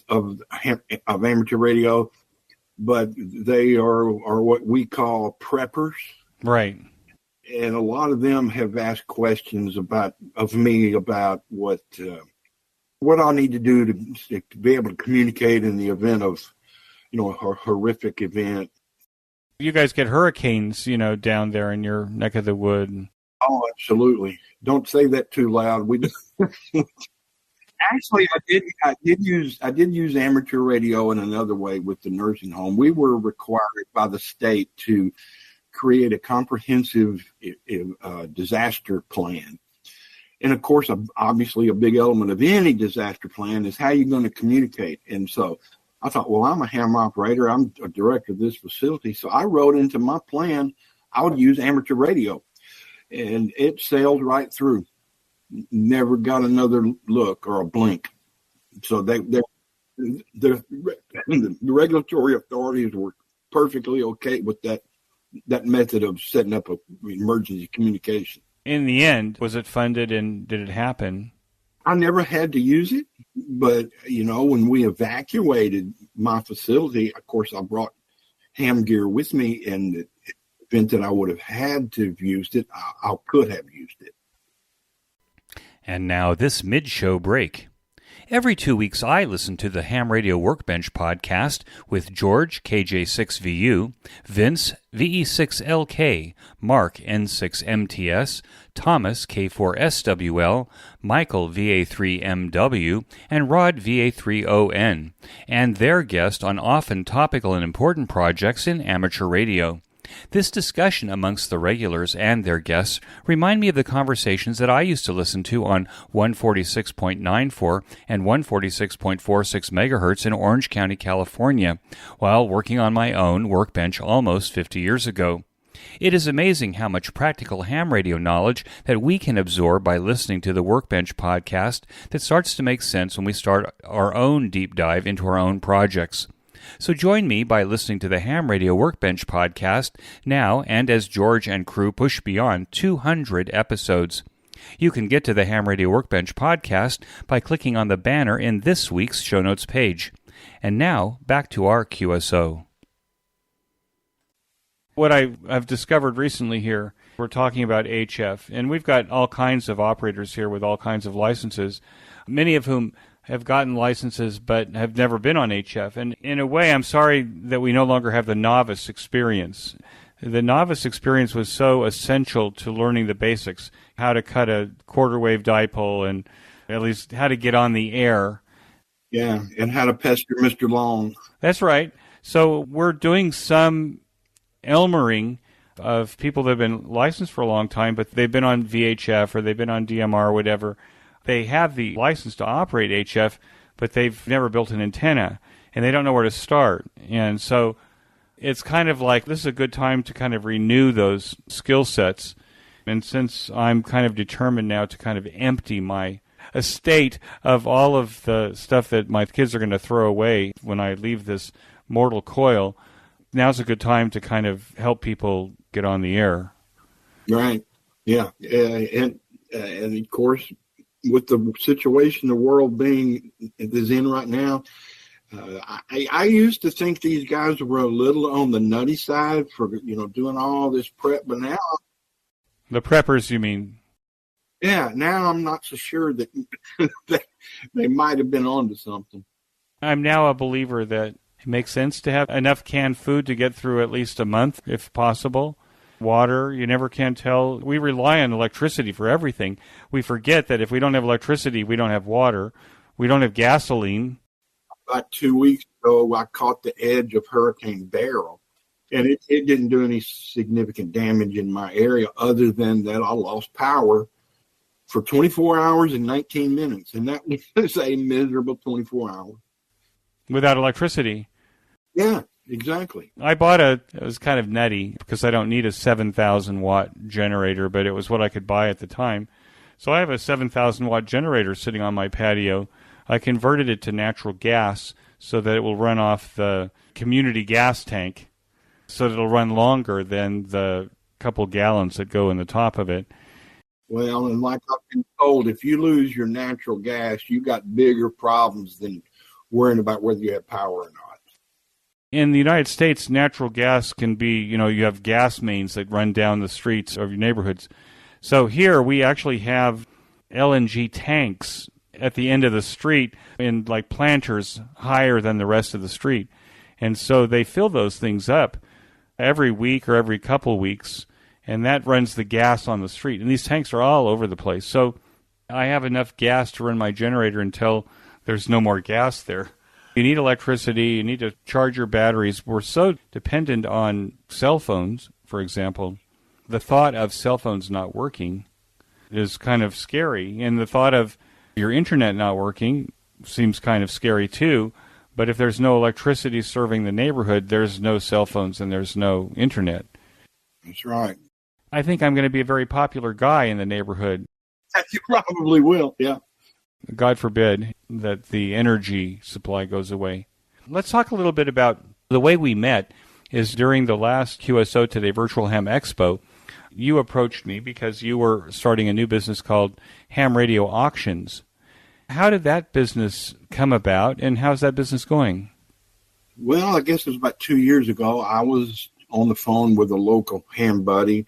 amateur radio, but they are what we call preppers. Right. And a lot of them have asked questions of me about what I need to do to be able to communicate in the event of, a horrific event. You guys get hurricanes, down there in your neck of the wood. Oh, absolutely. Don't say that too loud. We Actually, I did use amateur radio in another way with the nursing home. We were required by the state to create a comprehensive disaster plan. And of course, obviously a big element of any disaster plan is how you're going to communicate. And so I thought, well, I'm a ham operator. I'm a director of this facility. So I wrote into my plan, I would use amateur radio. And it sailed right through. Never got another look or a blink. So the regulatory authorities were perfectly okay with that method of setting up an emergency communication. In the end, was it funded and did it happen? I never had to use it, but, when we evacuated my facility, of course, I brought ham gear with me, and the event that I would have had to have used it, I could have used it. And now this mid-show break. Every 2 weeks, I listen to the Ham Radio Workbench podcast with George, KJ6VU, Vince, VE6LK, Mark, N6MTS, Thomas, K4SWL, Michael, VA3MW, and Rod, VA3ON, and their guest on often topical and important projects in amateur radio. This discussion amongst the regulars and their guests remind me of the conversations that I used to listen to on 146.94 and 146.46 megahertz in Orange County, California, while working on my own workbench almost 50 years ago. It is amazing how much practical ham radio knowledge that we can absorb by listening to the Workbench podcast that starts to make sense when we start our own deep dive into our own projects. So join me by listening to the Ham Radio Workbench podcast now and as George and crew push beyond 200 episodes. You can get to the Ham Radio Workbench podcast by clicking on the banner in this week's show notes page. And now, back to our QSO. What I've discovered recently here, we're talking about HF, and we've got all kinds of operators here with all kinds of licenses, many of whom have gotten licenses but have never been on HF. And in a way, I'm sorry that we no longer have the novice experience. The novice experience was so essential to learning the basics, how to cut a quarter wave dipole and at least how to get on the air. Yeah, and how to pester Mr. Long. That's right. So we're doing some Elmering of people that have been licensed for a long time, but they've been on VHF or they've been on DMR or whatever. They have the license to operate HF, but they've never built an antenna, and they don't know where to start. And so it's kind of like this is a good time to kind of renew those skill sets. And since I'm kind of determined now to kind of empty my estate of all of the stuff that my kids are going to throw away when I leave this mortal coil, now's a good time to kind of help people get on the air. Right. Yeah. And of course, with the situation the world is in right now, I used to think these guys were a little on the nutty side for doing all this prep, but now the preppers, you mean? Yeah, now I'm not so sure that they might have been onto something. I'm now a believer that it makes sense to have enough canned food to get through at least a month, if possible. Water, you never can tell. We rely on electricity for everything. We forget that if we don't have electricity, we don't have water. We don't have gasoline. About 2 weeks ago, I caught the edge of Hurricane Beryl, and it didn't do any significant damage in my area other than that I lost power for 24 hours and 19 minutes, and that was a miserable 24 hours. Without electricity? Yeah. Exactly. I bought it was kind of nutty because I don't need a 7,000 watt generator, but it was what I could buy at the time. So I have a 7,000 watt generator sitting on my patio. I converted it to natural gas so that it will run off the community gas tank so that it'll run longer than the couple gallons that go in the top of it. Well, and like I've been told, if you lose your natural gas, you got bigger problems than worrying about whether you have power or not. In the United States, natural gas can be, you have gas mains that run down the streets of your neighborhoods. So here we actually have LNG tanks at the end of the street in like planters higher than the rest of the street. And so they fill those things up every week or every couple weeks, and that runs the gas on the street. And these tanks are all over the place. So I have enough gas to run my generator until there's no more gas there. You need electricity. You need to charge your batteries. We're so dependent on cell phones, for example. The thought of cell phones not working is kind of scary. And the thought of your internet not working seems kind of scary too. But if there's no electricity serving the neighborhood, there's no cell phones and there's no internet. That's right. I think I'm going to be a very popular guy in the neighborhood. You probably will, yeah. God forbid that the energy supply goes away. Let's talk a little bit about the way we met is during the last QSO Today Virtual Ham Expo. You approached me because you were starting a new business called Ham Radio Auctions. How did that business come about, and how's that business going? Well, I guess it was about 2 years ago. I was on the phone with a local ham buddy,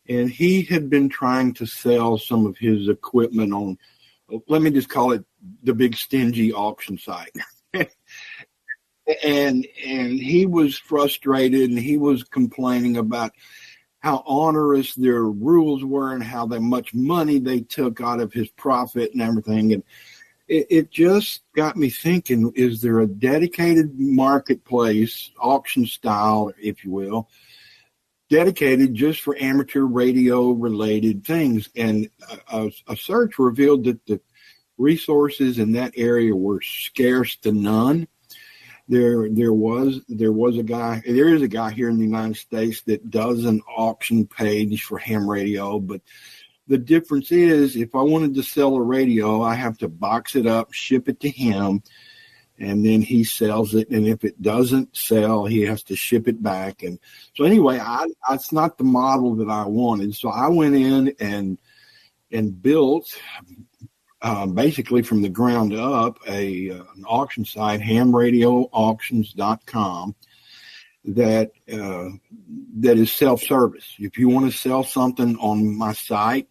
and he had been trying to sell some of his equipment on, let me just call it the big stingy auction site. and he was frustrated, and he was complaining about how onerous their rules were and how much money they took out of his profit and everything. And it just got me thinking, is there a dedicated marketplace, auction style, if you will, dedicated just for amateur radio related things? And a search revealed that the resources in that area were scarce to none. There is a guy here in the United States that does an auction page for ham radio, but the difference is, if I wanted to sell a radio, I have to box it up, ship it to him, and then he sells it. And if it doesn't sell, he has to ship it back. And so anyway, it's not the model that I wanted. So I went in and built, basically from the ground up, an auction site, hamradioauctions.com, that is self-service. If you want to sell something on my site,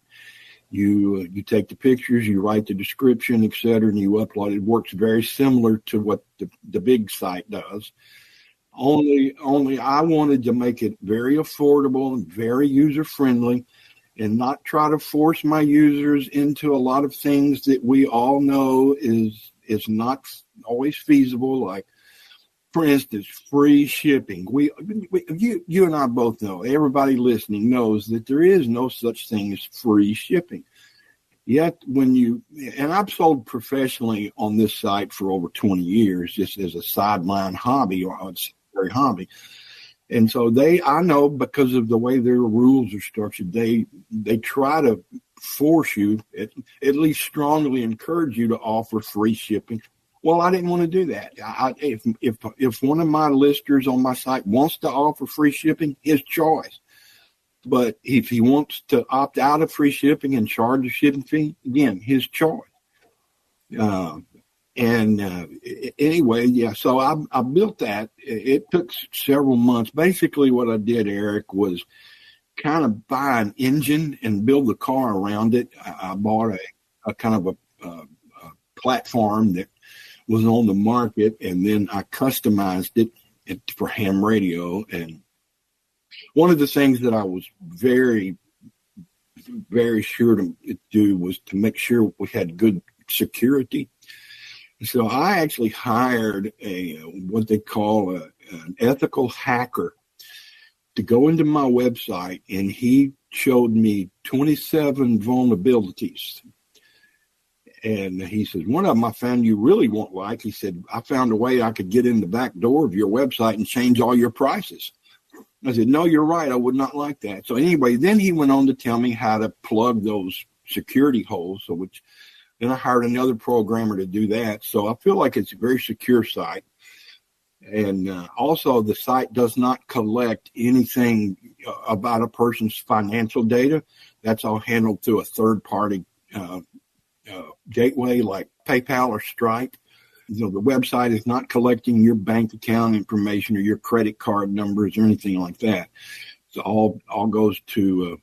you take the pictures, you write the description, etc., and you upload it. It works very similar to what the big site does. Only I wanted to make it very affordable and very user-friendly, and not try to force my users into a lot of things that we all know is not always feasible. Like, for instance, free shipping. You and I both know, everybody listening knows that there is no such thing as free shipping. Yet and I've sold professionally on this site for over 20 years, just as a sideline hobby, or it's very hobby. And so I know, because of the way their rules are structured, they try to force you, at least strongly encourage you to offer free shipping. Well, I didn't want to do that. If one of my listers on my site wants to offer free shipping, his choice. But if he wants to opt out of free shipping and charge a shipping fee, again, his choice. Anyway, yeah, so I built that. It took several months. Basically, what I did, Eric, was kind of buy an engine and build the car around it. I bought a kind of a platform that was on the market, and then I customized it for ham radio. And one of the things that I was very, very sure to do was to make sure we had good security. So I actually hired what they call an ethical hacker to go into my website, and he showed me 27 vulnerabilities. And he says, one of them I found you really won't like. He said, I found a way I could get in the back door of your website and change all your prices. I said, no, you're right. I would not like that. So anyway, then he went on to tell me how to plug those security holes. Then I hired another programmer to do that. So I feel like it's a very secure site. And also, the site does not collect anything about a person's financial data. That's all handled through a third-party gateway like PayPal or Stripe. The website is not collecting your bank account information or your credit card numbers or anything like that. So all goes to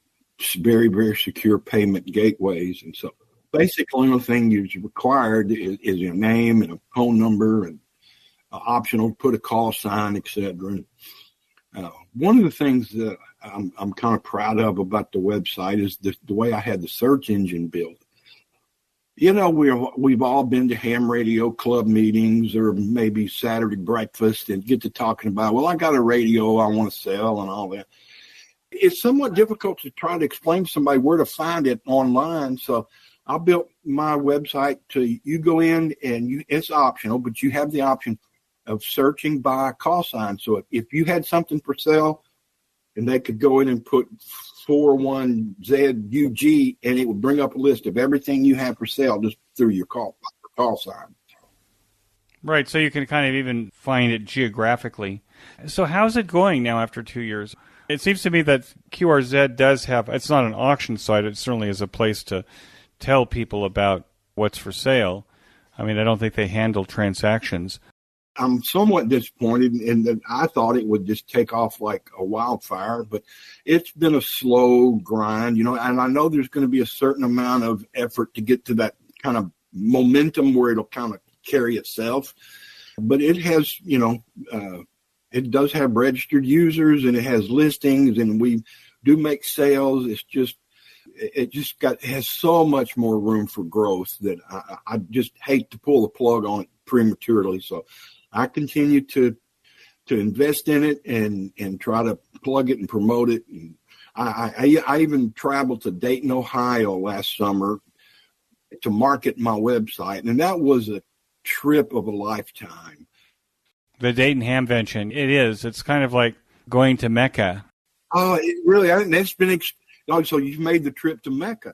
very, very secure payment gateways. And so basically, the only thing is required is your name and a phone number, and optional to put a call sign, etc. One of the things that I'm kind of proud of about the website is the way I had the search engine built. We've all been to ham radio club meetings or maybe Saturday breakfast and get to talking about, well, I got a radio I want to sell and all that. It's somewhat difficult to try to explain to somebody where to find it online. So I built my website you go in and it's optional, but you have the option of searching by call sign. So if you had something for sale, and they could go in and put 41ZUG, and it would bring up a list of everything you have for sale just through your call sign. Right, so you can kind of even find it geographically. So how's it going now after 2 years? It seems to me that QRZ does have, it's not an auction site, it certainly is a place to tell people about what's for sale. I mean, I don't think they handle transactions. I'm somewhat disappointed in that I thought it would just take off like a wildfire, but it's been a slow grind, and I know there's going to be a certain amount of effort to get to that kind of momentum where it'll kind of carry itself. But it has, it does have registered users and it has listings and we do make sales. It has so much more room for growth that I just hate to pull the plug on it prematurely. So I continue to invest in it and try to plug it and promote it. And I even traveled to Dayton, Ohio last summer to market my website. And that was a trip of a lifetime. The Dayton Hamvention, it is. It's kind of like going to Mecca. Oh, that's been, so you've made the trip to Mecca.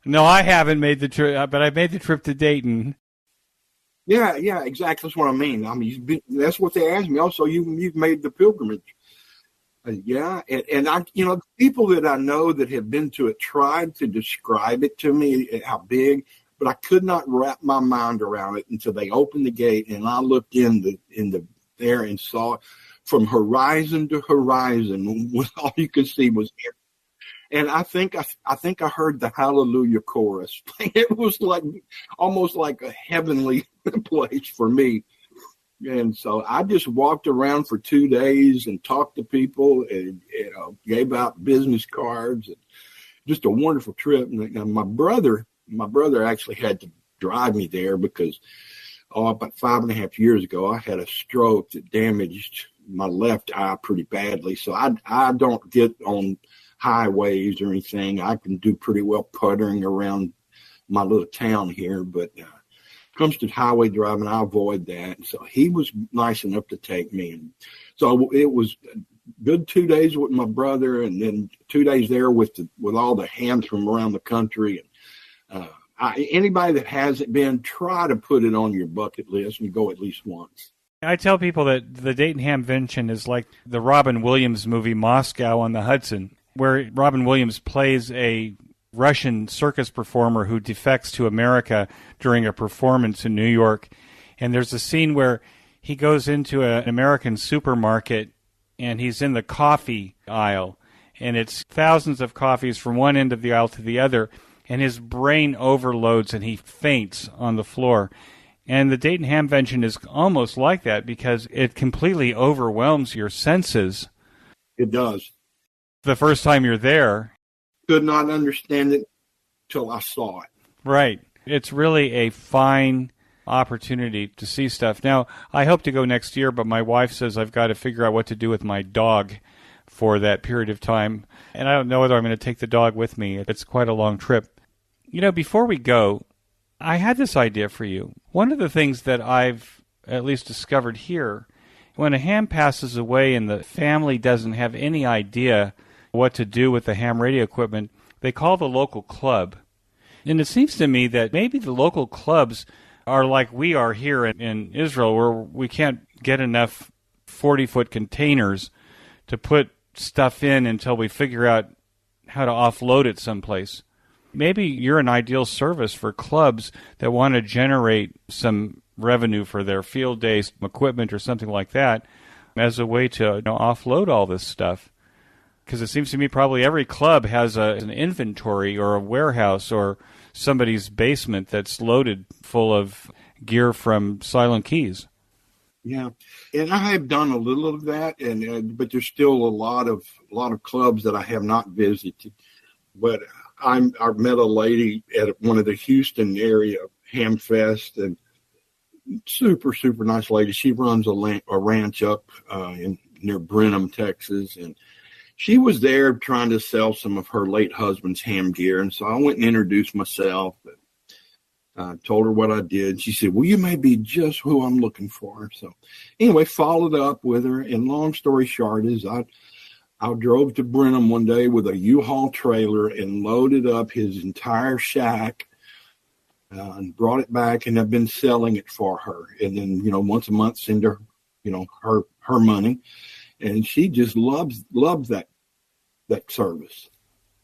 No, I haven't made the trip, but I've made the trip to Dayton. Yeah, exactly. That's what I mean. That's what they asked me. Also, you've made the pilgrimage. And I, people that I know that have been to it tried to describe it to me, how big, but I could not wrap my mind around it until they opened the gate and I looked in there and saw from horizon to horizon, all you could see was air. And I think I heard the Hallelujah chorus. It was almost like a heavenly place for me. And so I just walked around for 2 days and talked to people and gave out business cards. And just a wonderful trip. And my brother actually had to drive me there because about 5.5 years ago, I had a stroke that damaged my left eye pretty badly. So I don't get on highways or anything. I can do pretty well puttering around my little town here, but comes to highway driving, I avoid that. So he was nice enough to take me. And so it was a good 2 days with my brother and then 2 days there with all the hams from around the country. And anybody that hasn't been, try to put it on your bucket list and go at least once. I tell people that the Dayton Hamvention is like the Robin Williams movie Moscow on the Hudson, where Robin Williams plays a Russian circus performer who defects to America during a performance in New York. And there's a scene where he goes into an American supermarket and he's in the coffee aisle. And it's thousands of coffees from one end of the aisle to the other. And his brain overloads and he faints on the floor. And the Dayton Hamvention is almost like that because it completely overwhelms your senses. It does. The first time you're there. Could not understand it till I saw it. Right. It's really a fine opportunity to see stuff. Now, I hope to go next year, but my wife says I've got to figure out what to do with my dog for that period of time. And I don't know whether I'm going to take the dog with me. It's quite a long trip. Before we go, I had this idea for you. One of the things that I've at least discovered here, when a ham passes away and the family doesn't have any idea what to do with the ham radio equipment, they call the local club. And it seems to me that maybe the local clubs are like we are here in Israel, where we can't get enough 40-foot containers to put stuff in until we figure out how to offload it someplace. Maybe you're an ideal service for clubs that want to generate some revenue for their field days equipment or something like that as a way to offload all this stuff. Because it seems to me probably every club has an inventory or a warehouse or somebody's basement that's loaded full of gear from Silent Keys. Yeah, and I have done a little of that, but there's still a lot of clubs that I have not visited. But I met a lady at one of the Houston area Ham Fest, and super nice lady. She runs a ranch up near Brenham, Texas, and she was there trying to sell some of her late husband's ham gear. And so I went and introduced myself. Told her what I did. She said, well, you may be just who I'm looking for. So anyway, followed up with her. And long story short is I drove to Brenham one day with a U-Haul trailer and loaded up his entire shack and brought it back. And I've been selling it for her. And then, once a month, send her, her money. And she just loves that service.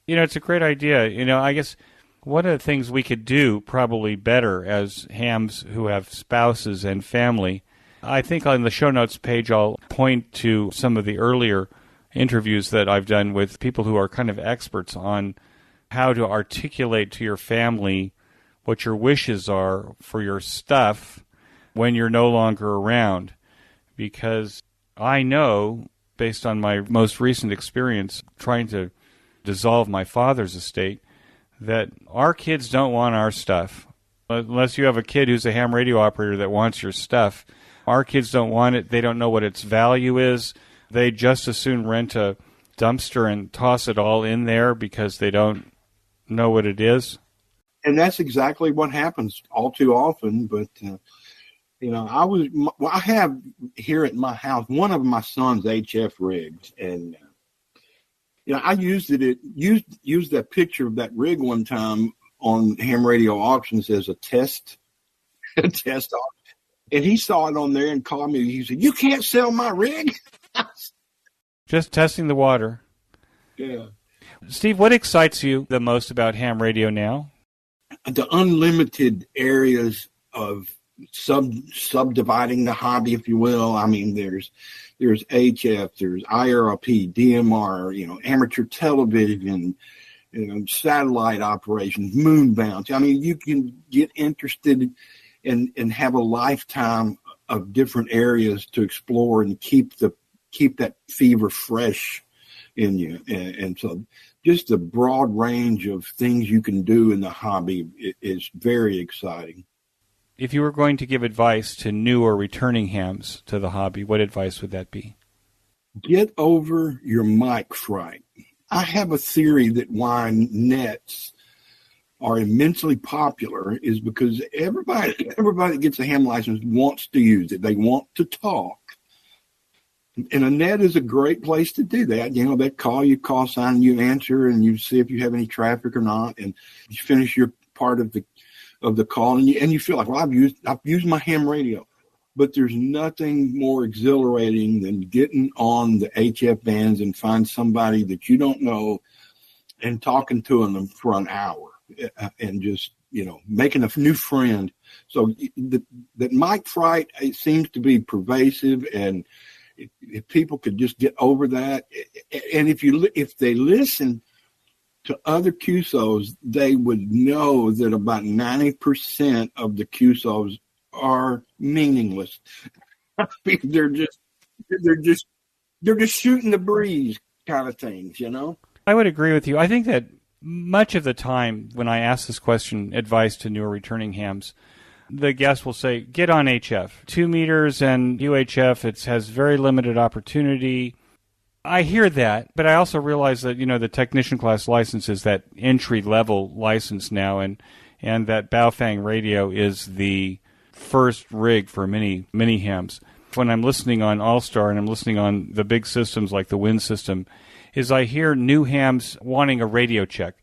It's a great idea. I guess one of the things we could do probably better as hams who have spouses and family, I think on the show notes page I'll point to some of the earlier interviews that I've done with people who are kind of experts on how to articulate to your family what your wishes are for your stuff when you're no longer around. Because I know, based on my most recent experience trying to dissolve my father's estate, that our kids don't want our stuff. Unless you have a kid who's a ham radio operator that wants your stuff, our kids don't want it. They don't know what its value is. They just as soon rent a dumpster and toss it all in there because they don't know what it is. And that's exactly what happens all too often. But, I have here at my house one of my son's HF rigs. And, I used that picture of that rig one time on ham radio auctions as a test auction. And he saw it on there and called me. He said, "You can't sell my rig." Just testing the water. Yeah. Steve, what excites you the most about ham radio now? The unlimited areas of subdividing the hobby, if you will. I mean, there's HF, there's IRLP, DMR, amateur television, satellite operations, moon bounce. I mean, you can get interested and have a lifetime of different areas to explore and keep that fever fresh in you. And so just the broad range of things you can do in the hobby is very exciting. If you were going to give advice to new or returning hams to the hobby, what advice would that be? Get over your mic fright. I have a theory that why nets are immensely popular is because everybody that gets a ham license wants to use it. They want to talk. And a net is a great place to do that. They call you, call sign, and you answer, and you see if you have any traffic or not, and you finish your part of the call, and you feel like, well, I've used my ham radio. But there's nothing more exhilarating than getting on the HF bands and find somebody that you don't know and talking to them for an hour and just, making a new friend. So that mic fright, it seems to be pervasive, and if people could just get over that, and if they listen to other QSOs, they would know that about 90% of the QSOs are meaningless. They're just shooting the breeze kind of things, I would agree with you. I think that much of the time when I ask this question, advice to new or returning hams, the guest will say, get on HF. 2 meters and UHF, it has very limited opportunity. I hear that, but I also realize that, the technician class license is that entry-level license now, and that Baofeng radio is the first rig for many hams. When I'm listening on All-Star and I'm listening on the big systems like the Wind system, is I hear new hams wanting a radio check.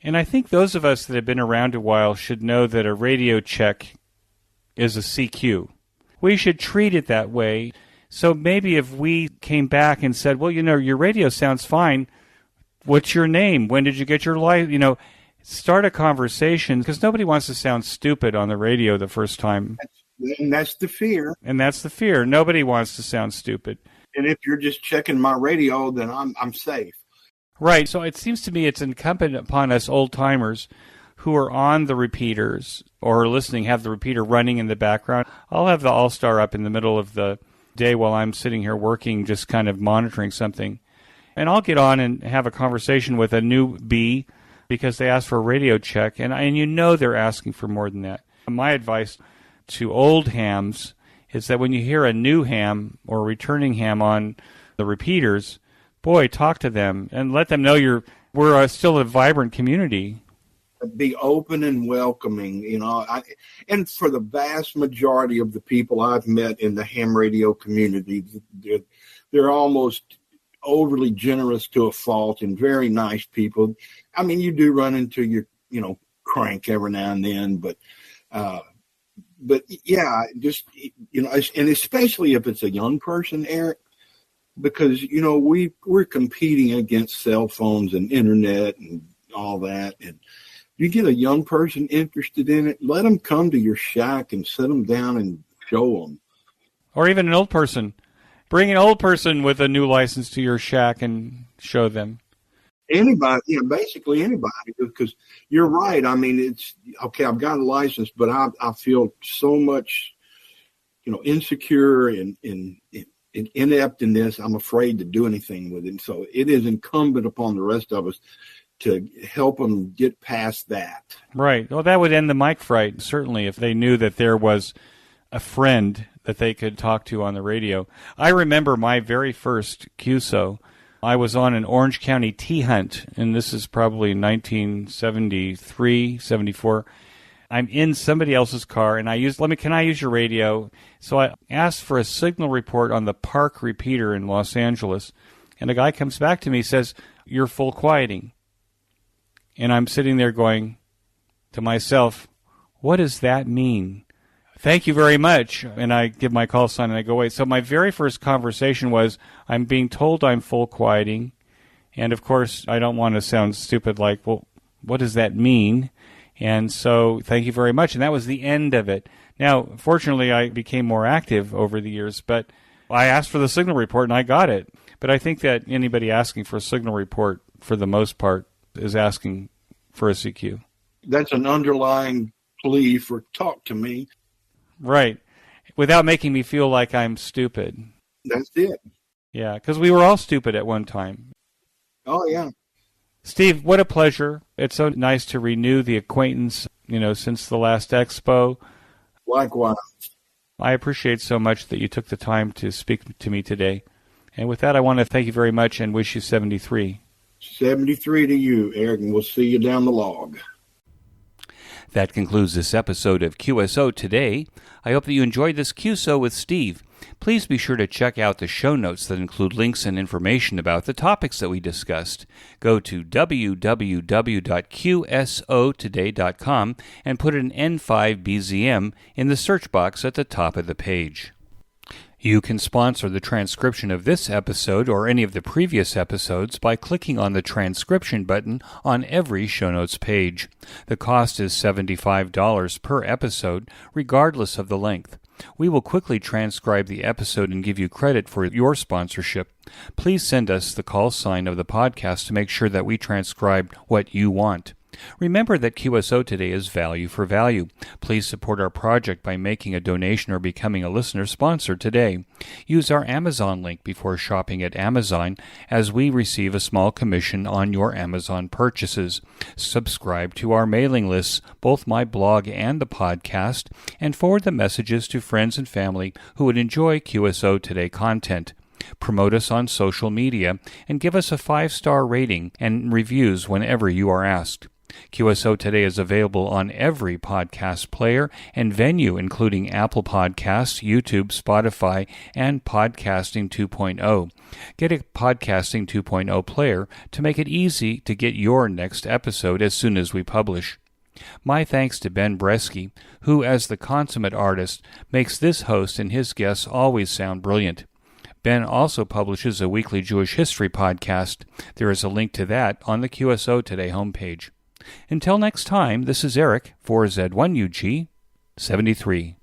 And I think those of us that have been around a while should know that a radio check is a CQ. We should treat it that way. So maybe if we came back and said, well, your radio sounds fine. What's your name? When did you get your license? Start a conversation, because nobody wants to sound stupid on the radio the first time. And that's the fear. Nobody wants to sound stupid. And if you're just checking my radio, then I'm safe. Right. So it seems to me it's incumbent upon us old-timers who are on the repeaters or are listening, have the repeater running in the background. I'll have the All-Star up in the middle of the day while I'm sitting here working, just kind of monitoring something. And I'll get on and have a conversation with a new bee because they ask for a radio check, and they're asking for more than that. My advice to old hams is that when you hear a new ham or a returning ham on the repeaters, boy, talk to them and let them know we're still a vibrant community. Be open and welcoming, and for the vast majority of the people I've met in the ham radio community, they're almost overly generous to a fault and very nice people. I mean, you do run into your, crank every now and then, but yeah, just, and especially if it's a young person, Eric, because, we're competing against cell phones and internet and all that. And you get a young person interested in it, let them come to your shack and sit them down and show them. Or even an old person. Bring an old person with a new license to your shack and show them. Anybody, basically anybody, because you're right. I mean, it's okay. I've got a license, but I feel so much, insecure and inept in this. I'm afraid to do anything with it. And so it is incumbent upon the rest of us to help them get past that. Right. Well, that would end the mic fright, certainly, if they knew that there was a friend that they could talk to on the radio. I remember my very first QSO. I was on an Orange County tea hunt, and this is probably 1973, 74. I'm in somebody else's car, and can I use your radio? So I asked for a signal report on the Park repeater in Los Angeles, and a guy comes back to me and says, "You're full quieting." And I'm sitting there going to myself, what does that mean? Thank you very much. And I give my call sign and I go away. So my very first conversation was, I'm being told I'm full quieting. And of course, I don't want to sound stupid like, well, what does that mean? And so thank you very much. And that was the end of it. Now, fortunately, I became more active over the years, but I asked for the signal report and I got it. But I think that anybody asking for a signal report, for the most part, is asking for a CQ. That's an underlying plea for talk to me. Right. Without making me feel like I'm stupid. That's it. Yeah, because we were all stupid at one time. Oh, yeah. Steve, what a pleasure. It's so nice to renew the acquaintance, since the last expo. Likewise. I appreciate so much that you took the time to speak to me today. And with that, I want to thank you very much and wish you 73. 73 to you, Eric, and we'll see you down the log. That concludes this episode of QSO Today. I hope that you enjoyed this QSO with Steve. Please be sure to check out the show notes that include links and information about the topics that we discussed. Go to www.qsotoday.com and put an N5BZM in the search box at the top of the page. You can sponsor the transcription of this episode or any of the previous episodes by clicking on the transcription button on every show notes page. The cost is $75 per episode, regardless of the length. We will quickly transcribe the episode and give you credit for your sponsorship. Please send us the call sign of the podcast to make sure that we transcribe what you want. Remember that QSO Today is value for value. Please support our project by making a donation or becoming a listener sponsor today. Use our Amazon link before shopping at Amazon, as we receive a small commission on your Amazon purchases. Subscribe to our mailing lists, both my blog and the podcast, and forward the messages to friends and family who would enjoy QSO Today content. Promote us on social media and give us a 5-star rating and reviews whenever you are asked. QSO Today is available on every podcast player and venue, including Apple Podcasts, YouTube, Spotify, and Podcasting 2.0. Get a Podcasting 2.0 player to make it easy to get your next episode as soon as we publish. My thanks to Ben Bresky, who, as the consummate artist, makes this host and his guests always sound brilliant. Ben also publishes a weekly Jewish history podcast. There is a link to that on the QSO Today homepage. Until next time, this is Eric, 4Z1UG, 73.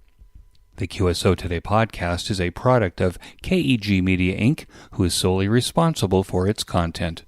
The QSO Today podcast is a product of KEG Media Inc., who is solely responsible for its content.